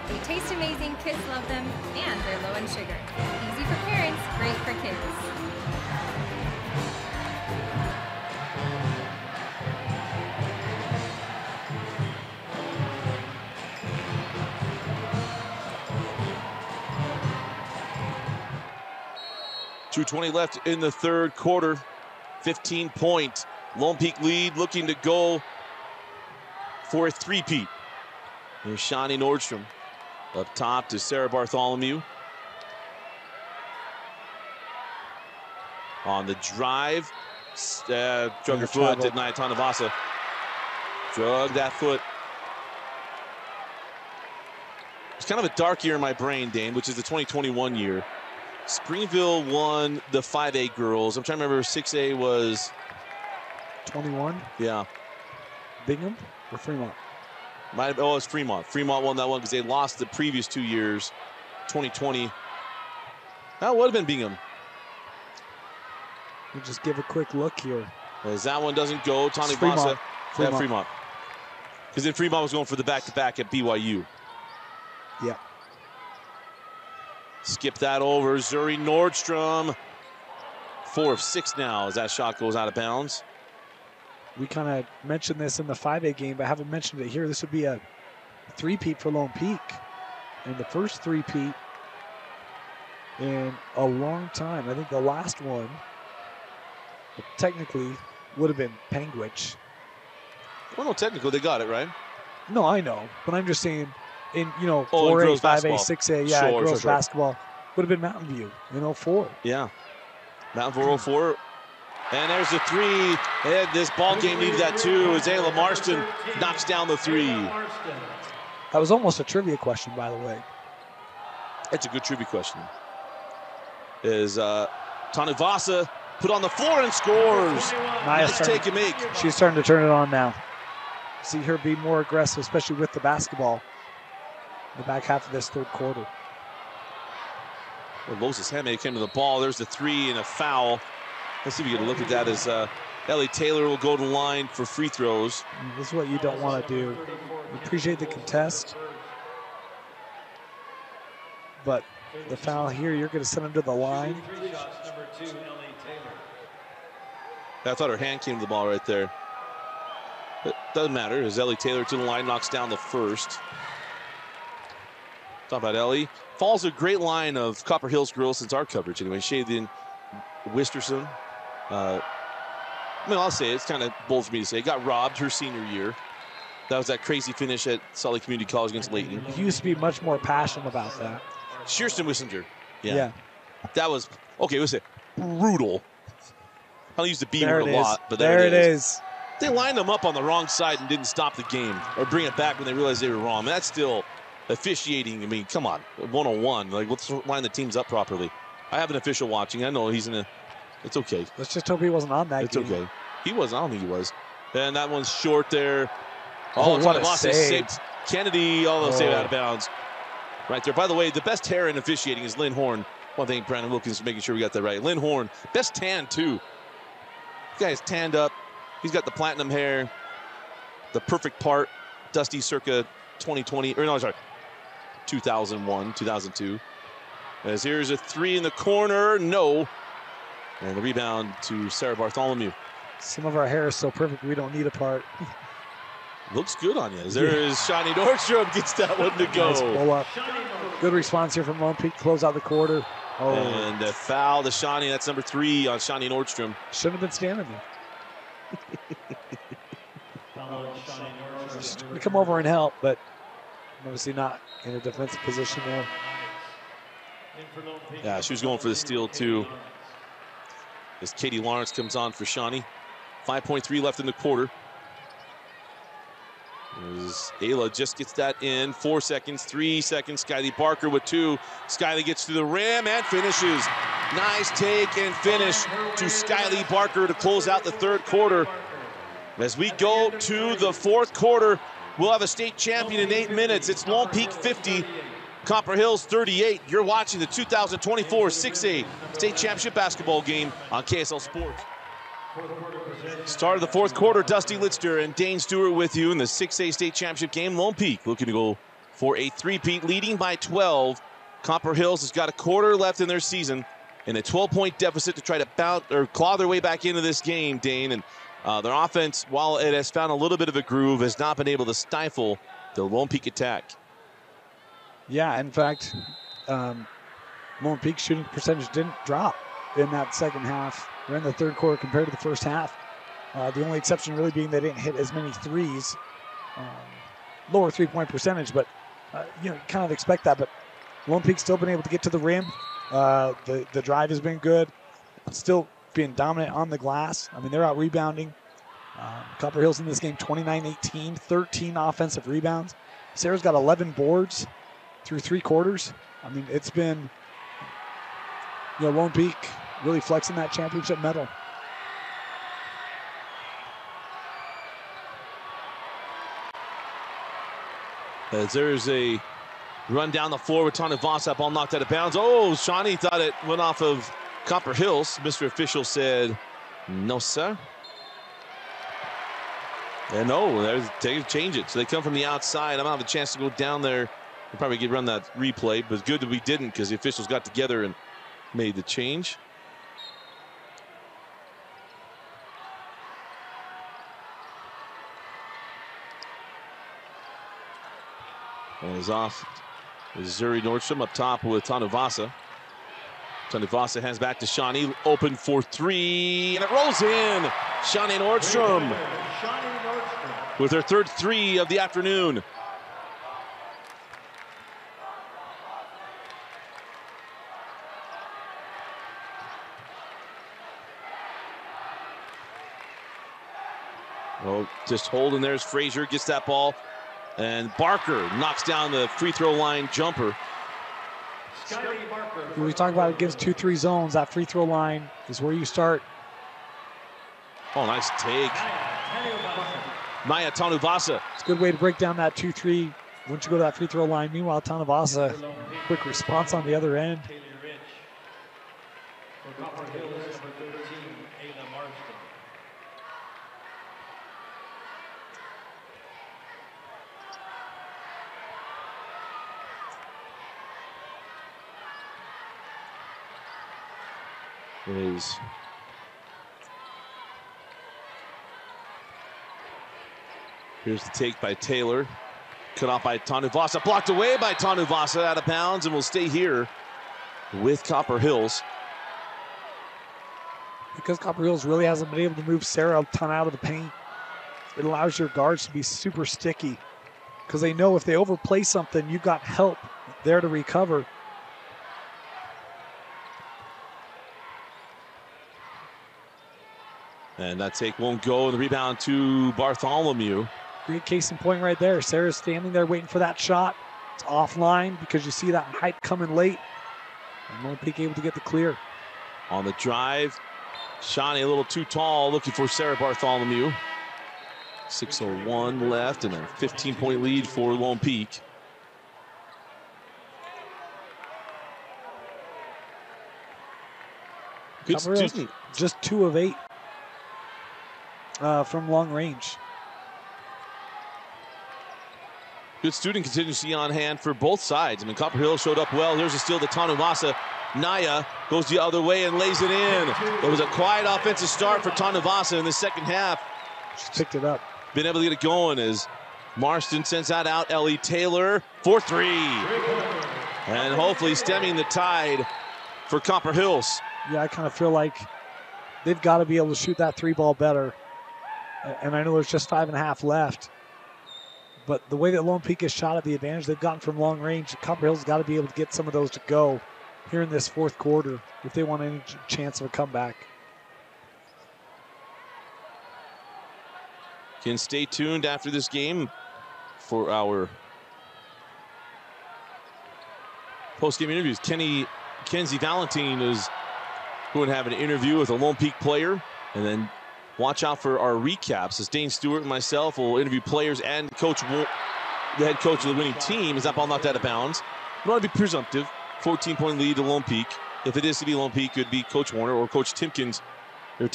They taste amazing, kids love them, and they're low in sugar. Easy for parents, great for kids. .220 left in the third quarter. 15-point Lone Peak lead, looking to go for a three-peat. Here's Shawnee Nordstrom up top to Sarah Bartholomew. On the drive, drug her foot, did Naya Tanuvasa. Drug that foot. It's kind of a dark year in my brain, Dane, which is the 2021 year. Springville won the 5A girls. I'm trying to remember, 6A was 21. Yeah. Bingham or Fremont? It's Fremont. Fremont won that one because they lost the previous 2 years. 2020. That would have been Bingham. We'll just give a quick look here. As that one doesn't go, Tanuvasa. Yeah, Fremont. Because then Fremont was going for the back-to-back at BYU. Yeah. Skip that over. Zuri Nordstrom. 4 of 6 now as that shot goes out of bounds. We kind of mentioned this in the 5A game, but I haven't mentioned it here. This would be a three-peat for Lone Peak. And the first three-peat in a long time. I think the last one technically would have been Panguitch. Well, no, technically they got it, right? No, I know. But I'm just saying, in 4A, 5A, 6A, yeah, girls basketball would have been Mountain View in 04. Yeah. Mountain View 04. And there's the 3. And this ball game needed that too. As Ayla Marston knocks down the 3. That was almost a trivia question, by the way. That's a good trivia question. Is Tanuvasa put on the floor and scores. Nice take and make. She's starting to turn it on now. See her be more aggressive, especially with the basketball in the back half of this third quarter. Well, Moses Heme came to the ball. There's the 3 and a foul. Let's see if we get a look at that as Ellie Taylor will go to the line for free throws. This is what you don't want to do. We appreciate the contest, but the foul here, you're going to send him to the line. I thought her hand came to the ball right there. But doesn't matter, as Ellie Taylor to the line, knocks down the first. Talk about Ellie. Follows a great line of Copper Hills girls since our coverage anyway. Shaden Wisterson. I'll say it's kind of bold for me to say. Got robbed her senior year. That was that crazy finish at Salt Lake Community College against Layton. He used to be much more passionate about that. Shearston Wissinger. Yeah. That was, okay, let's say brutal. I don't use the B word a lot, but there it is. They lined them up on the wrong side and didn't stop the game or bring it back when they realized they were wrong. I mean, that's still officiating. I mean, come on, 101. Like, let's line the teams up properly. I have an official watching. I know he's in a. It's okay. Let's just hope he wasn't on that game. It's okay. He wasn't. I don't think he was. And that one's short there. Oh, what a save. Saved Kennedy, save out of bounds. Right there. By the way, the best hair in officiating is Lynn Horn. One thing, Brandon Wilkins making sure we got that right. Lynn Horn, best tan too. The guy's tanned up. He's got the platinum hair, the perfect part. Dusty circa 2020, or no, sorry, 2001, 2002. As here's a three in the corner, no. And the rebound to Sarah Bartholomew. Some of our hair is so perfect we don't need a part. Looks good on you. As there is Shawnee Nordstrom, gets that one to go. Nice pull up. Good response here from Lone Peak. Close out the quarter. Oh. And a foul to Shawnee. That's number 3 on Shawnee Nordstrom. Shouldn't have been standing there. She's going to come over and help, but obviously not in a defensive position there. Yeah, she was going for the steal too. As Katie Lawrence comes on for Shawnee. 5.3 left in the quarter. As Ayla just gets that in. 4 seconds, 3 seconds. Skylie Barker with 2. Skylie gets to the rim and finishes. Nice take and finish to Skylie Barker to close out the third quarter. As we go to the fourth quarter, we'll have a state champion in 8 minutes. It's Lone Peak 50, Copper Hills 38. You're watching the 2024 6A state championship basketball game on KSL Sports. Start of the fourth quarter, Dusty Litster and Dane Stewart with you in the 6A state championship game. Lone Peak looking to go for a three-peat, leading by 12. Copper Hills has got a quarter left in their season and a 12-point deficit to try to claw their way back into this game, Dane. And their offense, while it has found a little bit of a groove, has not been able to stifle the Lone Peak attack. Yeah, in fact, Lone Peak shooting percentage didn't drop in that second half. They're in the third quarter compared to the first half. The only exception really being they didn't hit as many threes. Lower three-point percentage, but you kind of expect that. But Lone Peak's still been able to get to the rim. The drive has been good. Still being dominant on the glass. I mean, they're out rebounding. Copper Hills in this game 29-18, 13 offensive rebounds. Sarah's got 11 boards through 3 quarters. I mean, it's been, Lone Peak really flexing that championship medal. As there's a run down the floor with Tana Voss, that ball knocked out of bounds. Oh, Shawnee thought it went off of Copper Hills. Mr. Official said, no, sir. And no, they change it. So they come from the outside. I don't have a chance to go down there. We'll probably run that replay, but it's good that we didn't because the officials got together and made the change. And is off. Zuri Nordstrom up top with Tanuvasa. Tanuvasa hands back to Shawnee, open for 3, and it rolls in. Shawnee Nordstrom with her third 3 of the afternoon. Oh, just holding there as Frazier gets that ball. And Barker knocks down the free throw line jumper. When we talk about against 2-3 zones, that free throw line is where you start. Oh, nice take. Maya Tanuvasa. It's a good way to break down that 2-3 once you go to that free throw line. Meanwhile, Tanuvasa, quick response on the other end. Here's the take by Taylor. Cut off by Tanuvasa. Blocked away by Tanuvasa, out of bounds, and will stay here with Copper Hills. Because Copper Hills really hasn't been able to move Sarah a ton out of the paint, it allows your guards to be super sticky. Because they know if they overplay something, you've got help there to recover. And that take won't go, and the rebound to Bartholomew. Great case in point right there. Sarah's standing there waiting for that shot. It's offline because you see that height coming late. And Lone Peak able to get the clear. On the drive, Shawnee a little too tall, looking for Sarah Bartholomew. 6:01 left, and a 15-point lead for Lone Peak. Good student. Just 2 of 8 from long range. Good student contingency on hand for both sides. I mean, Copper Hills showed up well. Here's a steal to Tanuvasa. Naya goes the other way and lays it in. It was a quiet offensive start for Tanuvasa in the second half. She's picked it up. Been able to get it going as Marston sends that out. Ellie Taylor for 3. And hopefully stemming the tide for Copper Hills. Yeah, I kind of feel like they've got to be able to shoot that 3 ball better. And I know there's just 5.5 left. But the way that Lone Peak has shot at the advantage they've gotten from long range, Copper Hills got to be able to get some of those to go here in this 4th quarter if they want any chance of a comeback. Can stay tuned after this game for our post-game interviews. Kenzie Valentine is going to have an interview with a Lone Peak player, and then watch out for our recaps as Dane Stewart and myself will interview players and the head coach of the winning team. Is that ball knocked out of bounds? We want to be presumptive. 14-point lead to Lone Peak. If it is to be Lone Peak, it could be Coach Warner or Coach Timpson, Coach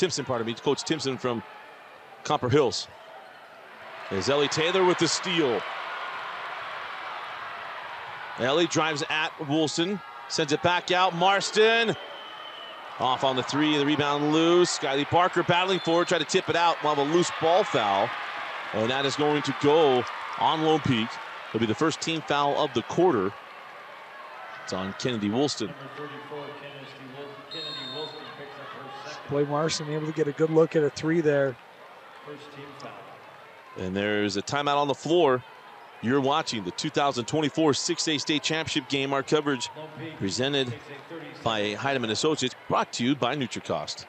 Timpson from Copper Hills. There's Ellie Taylor with the steal. Ellie drives at Wilson, sends it back out. Marston off on the 3, the rebound loose. Skyly Parker battling for it, try to tip it out. We'll have a loose ball foul. And that is going to go on Lone Peak. It'll be the first team foul of the quarter. It's on Kennedy Woolston. Boy, Marston able to get a good look at a 3 there. First team foul. And there's a timeout on the floor. You're watching the 2024 6A State Championship game. Our coverage presented by Heidemann Associates, brought to you by NutriCost.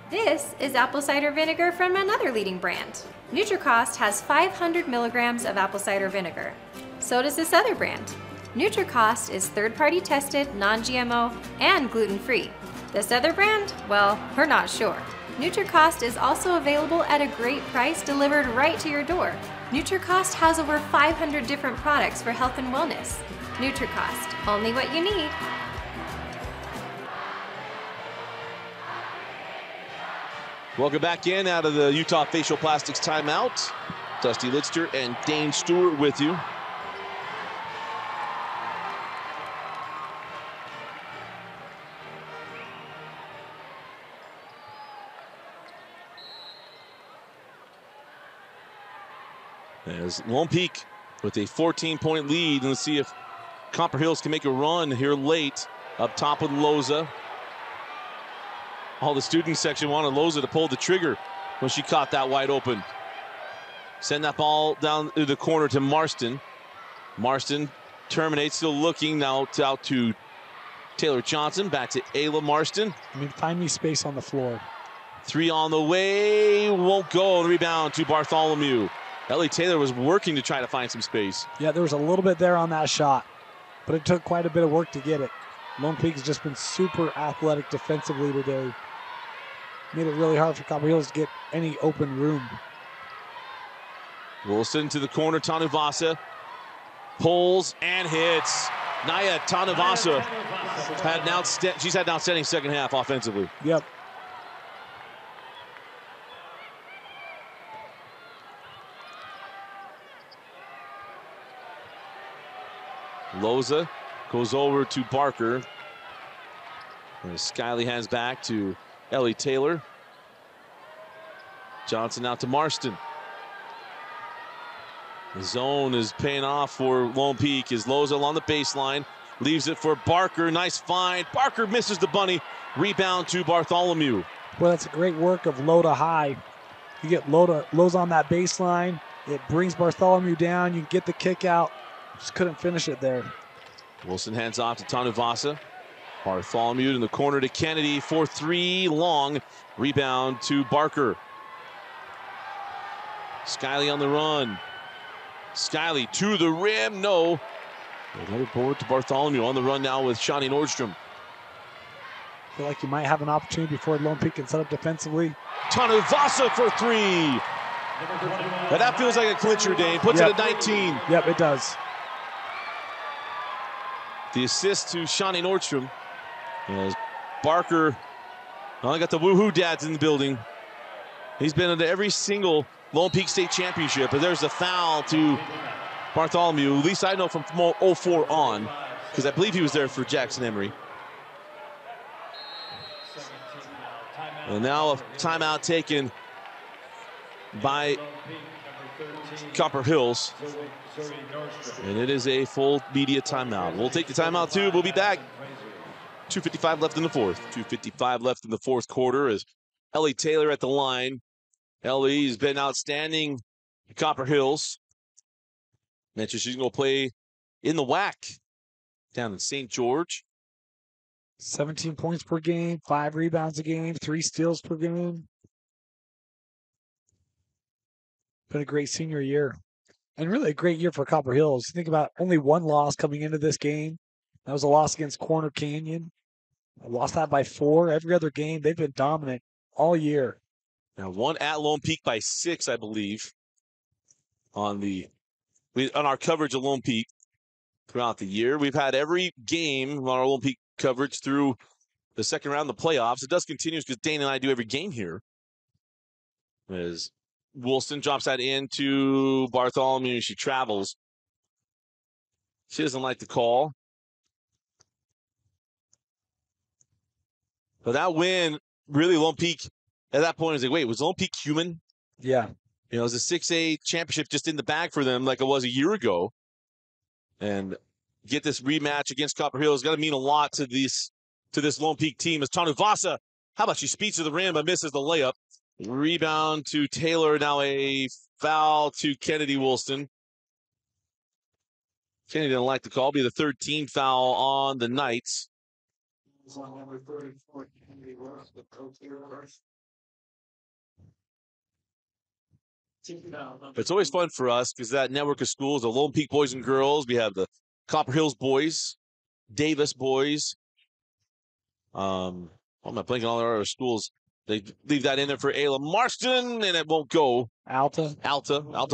This is apple cider vinegar from another leading brand. NutriCost has 500 milligrams of apple cider vinegar. So does this other brand. NutriCost is third-party tested, non-GMO, and gluten-free. This other brand? Well, we're not sure. NutriCost is also available at a great price delivered right to your door. NutriCost has over 500 different products for health and wellness. NutriCost, only what you need. Welcome back in out of the Utah Facial Plastics timeout. Dusty Lidster and Dane Stewart with you. As Lone Peak with a 14-point lead. Let's see if Copper Hills can make a run here late. Up top with Loza. All the student section wanted Loza to pull the trigger when she caught that wide open. Send that ball down to the corner to Marston. Marston terminates, still looking now out to Taylor Johnson. Back to Ayla Marston. Find me space on the floor. 3 on the way, won't go. The rebound to Bartholomew. Ellie Taylor was working to try to find some space. Yeah, there was a little bit there on that shot, but it took quite a bit of work to get it. Lone Peak has just been super athletic defensively today. Made it really hard for Copper Hills to get any open room. Wilson to the corner, Tanuvasa pulls and hits. Naya Tanuvasa she's had an outstanding second half offensively. Yep. Loza goes over to Barker. And Skyly hands back to Ellie Taylor. Johnson out to Marston. The zone is paying off for Lone Peak as Loza along the baseline. Leaves it for Barker. Nice find. Barker misses the bunny. Rebound to Bartholomew. Well, that's a great work of low to high. You get Loza on that baseline. It brings Bartholomew down. You get the kick out. Just couldn't finish it there. Wilson hands off to Tanuvasa. Bartholomew in the corner to Kennedy for 3, long. Rebound to Barker. Skiley on the run. Skiley to the rim, no. Another board to Bartholomew on the run now with Shawnee Nordstrom. I feel like you might have an opportunity before Lone Peak can set up defensively. Tanuvasa for 3. But that feels like a clincher, Dane. Puts it at 19. Yep, it does. The assist to Shawnee Nordstrom. As Barker, I got the woohoo dads in the building. He's been into every single Lone Peak State Championship. But there's a foul to Bartholomew. At least I know from 04 on, because I believe he was there for Jackson Emery. And now a timeout taken by Copper Hills. And it is a full media timeout. We'll take the timeout too. We'll be back. 2:55 left in the fourth. 2:55 left in the fourth quarter as Ellie Taylor at the line. Ellie's been outstanding at Copper Hills. Mentioned she's going to play in the WAC down in St. George. 17 points per game, 5 rebounds a game, 3 steals per game. Been a great senior year. And really a great year for Copper Hills. Think about only 1 loss coming into this game. That was a loss against Corner Canyon. I lost that by 4. Every other game, they've been dominant all year. Now, 1 at Lone Peak by 6, I believe, on our coverage of Lone Peak throughout the year. We've had every game on our Lone Peak coverage through the second round of the playoffs. It does continue because Dane and I do every game here. As Woolston drops that into Bartholomew, she travels. She doesn't like the call. But that win, really, Lone Peak, at that point, was like, wait, was Lone Peak human? Yeah. You know, it was a 6A championship just in the bag for them like it was a year ago. And get this rematch against Copper Hills. Got to mean a lot to this Lone Peak team. As Tanuvasa, how about she speeds to the rim but misses the layup. Rebound to Taylor. Now a foul to Kennedy Woolston. Kennedy didn't like the call. Be the 13th foul on the Knights. It's always fun for us because that network of schools, the Lone Peak boys and girls, we have the Copper Hills boys, Davis boys. I'm not blanking on all our other schools. They leave that in there for Ayla Marston, and it won't go. Alta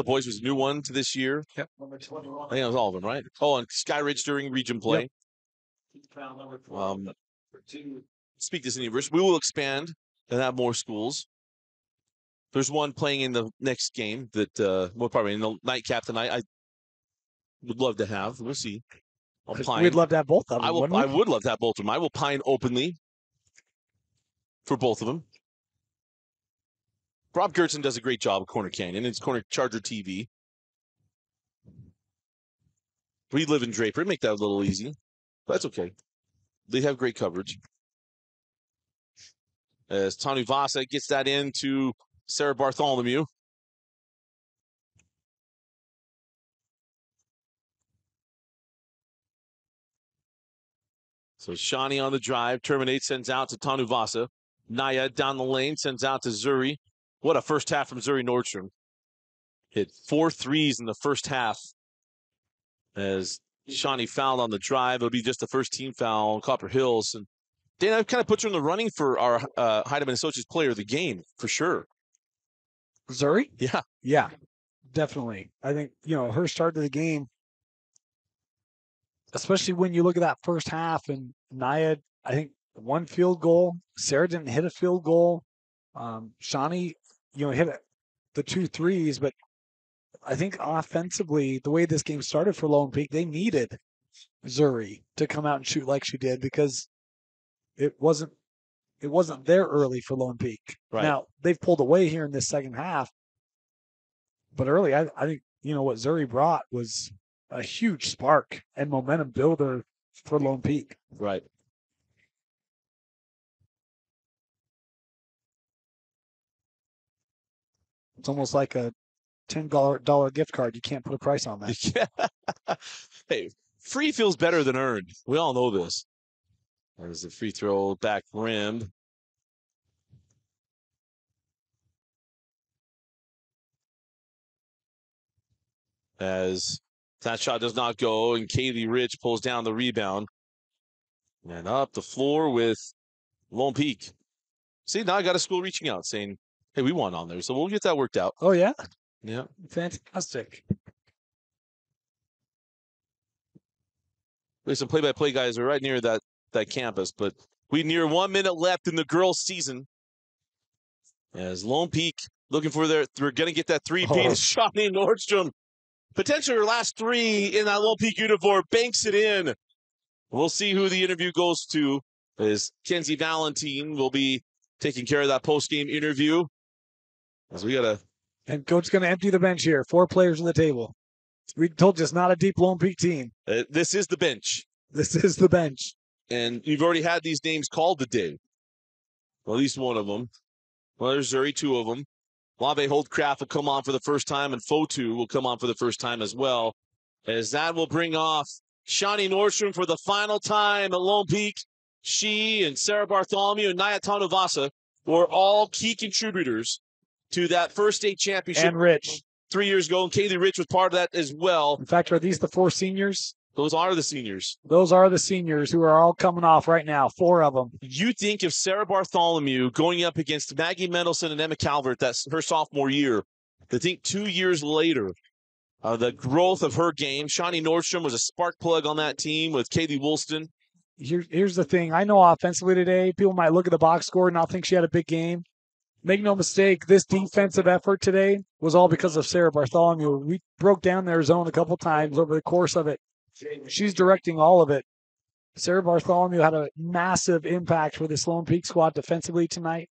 boys was a new one to this year. Yep. I think it was all of them, right? Oh, and Sky Ridge during region play. Yep. Speak this in English. We will expand and have more schools. There's one playing in the next game that we'll probably in the nightcap tonight. I would love to have. We'll see. We'd love to have both of them. I would love to have both of them. I will pine openly for both of them. Rob Gertson does a great job at Corner Canyon. It's Corner Charger TV. We live in Draper. Make that a little easy. But that's okay. They have great coverage. As Tanuvasa gets that into Sarah Bartholomew. So Shawnee on the drive. Terminates, sends out to Tanuvasa. Naya down the lane, sends out to Zuri. What a first half from Zuri Nordstrom. Hit 4 threes in the first half. As Shawnee fouled on the drive. It'll be just the first team foul on Copper Hills. And Dan, I've kind of put you in the running for our Heidemann Associates player of the game, for sure. Zuri? Yeah. Yeah, definitely. I think, her start to the game, especially when you look at that first half, and Naya, I think, 1 field goal. Sarah didn't hit a field goal. Shawnee, hit the 2 threes, but I think offensively, the way this game started for Lone Peak, they needed Zuri to come out and shoot like she did because it wasn't there early for Lone Peak. Right. Now, they've pulled away here in this second half, but early, I think, what Zuri brought was a huge spark and momentum builder for Lone Peak. Right. It's almost like a $10 gift card. You can't put a price on that. Hey, free feels better than earned. We all know this. There's the free throw back rim. As that shot does not go, and Kaylee Rich pulls down the rebound. And up the floor with Lone Peak. See, now I got a school reaching out saying, hey, we want on there, so we'll get that worked out. Oh, yeah? Yeah. Fantastic. There's some play-by-play guys are right near that campus, but we near 1 minute left in the girls' season. As Lone Peak looking for they're going to get that three-peat. Shawnee Nordstrom, potentially her last three in that Lone Peak uniform, banks it in. We'll see who the interview goes to. As Kenzie Valentine will be taking care of that post-game interview. As we got to... And Coach's going to empty the bench here. 4 players on the table. We told you it's not a deep Lone Peak team. This is the bench. This is the bench. And you've already had these names called today. Well, at least one of them. Well, there's Zuri, 2 of them. Lave Holdcraft will come on for the first time, and Fotu will come on for the first time as well. As that will bring off Shawnee Nordstrom for the final time at Lone Peak. She and Sarah Bartholomew and Naya Tanuvasa were all key contributors to that first state championship. And Rich. 3 years ago, and Kaylee Rich was part of that as well. In fact, are these the 4 seniors? Those are the seniors. Those are the seniors who are all coming off right now, 4 of them. You think of Sarah Bartholomew going up against Maggie Mendelson and Emma Calvert, that's her sophomore year. I think 2 years later, the growth of her game. Shawnee Nordstrom was a spark plug on that team with Kaylee Woolston. Here's the thing. I know offensively today, people might look at the box score and not think she had a big game. Make no mistake, this defensive effort today was all because of Sarah Bartholomew. We broke down their zone a couple times over the course of it. She's directing all of it. Sarah Bartholomew had a massive impact for this Lone Peak squad defensively tonight.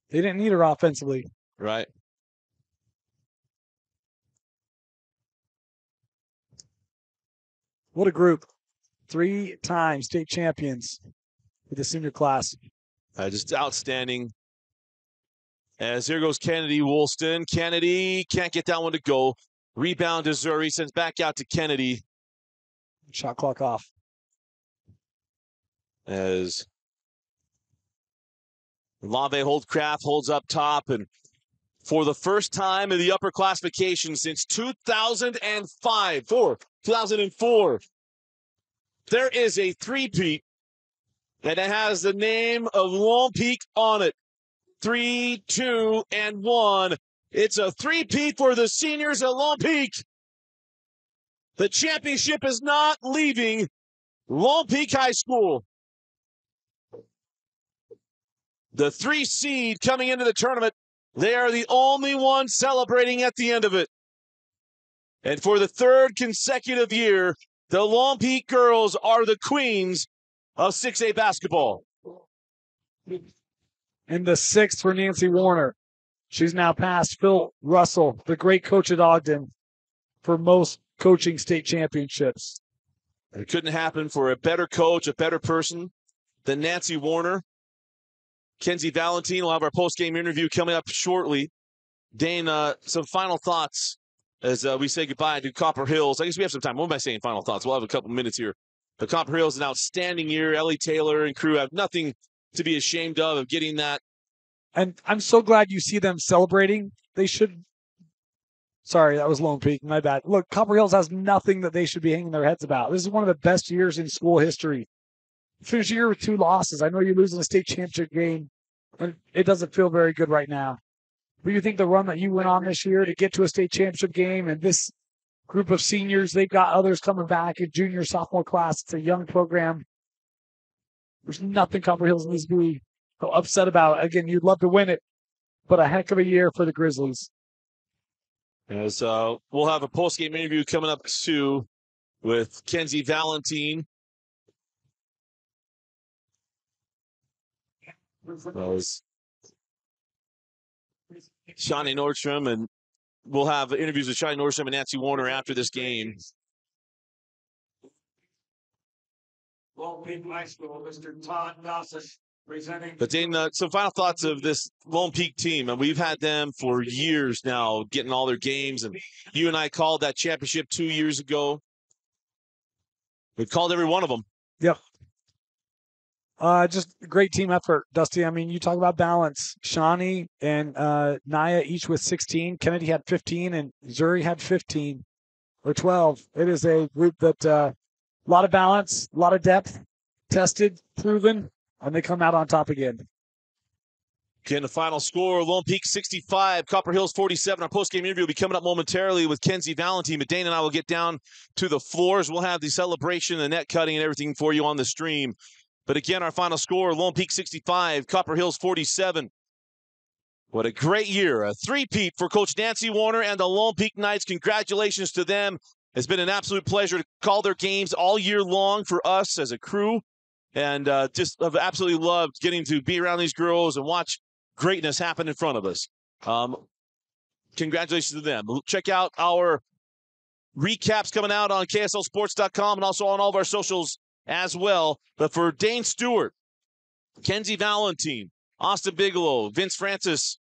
They didn't need her offensively. Right. What a group. 3-time state champions with the senior class. Just outstanding. As here goes Kennedy Woolston. Kennedy can't get that one to go. Rebound to Zuri, sends back out to Kennedy. Shot clock off. As Lave Holdcraft holds up top, and for the first time in the upper classification since 2004, there is a three-peat, and it has the name of Lone Peak on it. 3, 2, and 1. It's a three-peat for the seniors at Lone Peak. The championship is not leaving Lone Peak High School. The 3 seed coming into the tournament, they are the only ones celebrating at the end of it. And for the 3rd consecutive year, the Lone Peak girls are the queens of 6A basketball. And the 6th for Nancy Warner. She's now passed Phil Russell, the great coach at Ogden, for most coaching state championships. It couldn't happen for a better coach, a better person than Nancy Warner. Kenzie Valentine will have our post-game interview coming up shortly. Dane, some final thoughts as we say goodbye to Copper Hills. I guess we have some time. What am I saying final thoughts? We'll have a couple minutes here. The Copper Hills, an outstanding year. Ellie Taylor and crew have nothing to be ashamed of getting that. And I'm so glad you see them celebrating. They should. Sorry, that was Lone Peak. My bad. Look, Copper Hills has nothing that they should be hanging their heads about. This is one of the best years in school history. Finish the year with 2 losses. I know you're losing a state championship game, and it doesn't feel very good right now. But you think the run that you went on this year to get to a state championship game, and this group of seniors, they've got others coming back in junior, sophomore class. It's a young program. There's nothing Copper Hills needs to be upset about. Again, you'd love to win it, but a heck of a year for the Grizzlies. As we'll have a post-game interview coming up too with Kenzie Valentine. Shawnee Nordstrom, and we'll have interviews with Shawnee Nordstrom and Nancy Warner after this game. Lone Peak High School, Mr. Todd Gossett presenting. But Dane, some final thoughts of this Lone Peak team, and we've had them for years now, getting all their games. And you and I called that championship 2 years ago. We called every one of them. Yep. Just a great team effort, Dusty. I mean, you talk about balance. Shawnee and Naya each with 16. Kennedy had 15, and Zuri had 15 or 12. It is a group that a lot of balance, a lot of depth, tested, proven, and they come out on top again. Again, the final score, Lone Peak 65, Copper Hills 47. Our post-game interview will be coming up momentarily with Kenzie Valentine, but Dane and I will get down to the floors. We'll have the celebration, the net cutting, and everything for you on the stream. But again, our final score, Lone Peak 65, Copper Hills 47. What a great year. A three-peat for Coach Nancy Warner and the Lone Peak Knights. Congratulations to them. It's been an absolute pleasure to call their games all year long for us as a crew. And just have absolutely loved getting to be around these girls and watch greatness happen in front of us. Congratulations to them. Check out our recaps coming out on KSLSports.com and also on all of our socials as well. But for Dane Stewart, Kenzie Valentine, Austin Bigelow, Vince Francis,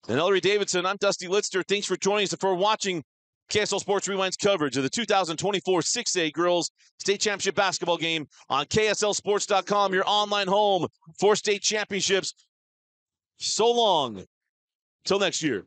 and Ellery Davidson, I'm Dusty Litster. Thanks for joining us and for watching KSL Sports Rewind's coverage of the 2024 6A Girls State Championship basketball game on KSLSports.com, your online home for state championships. So long. Till next year.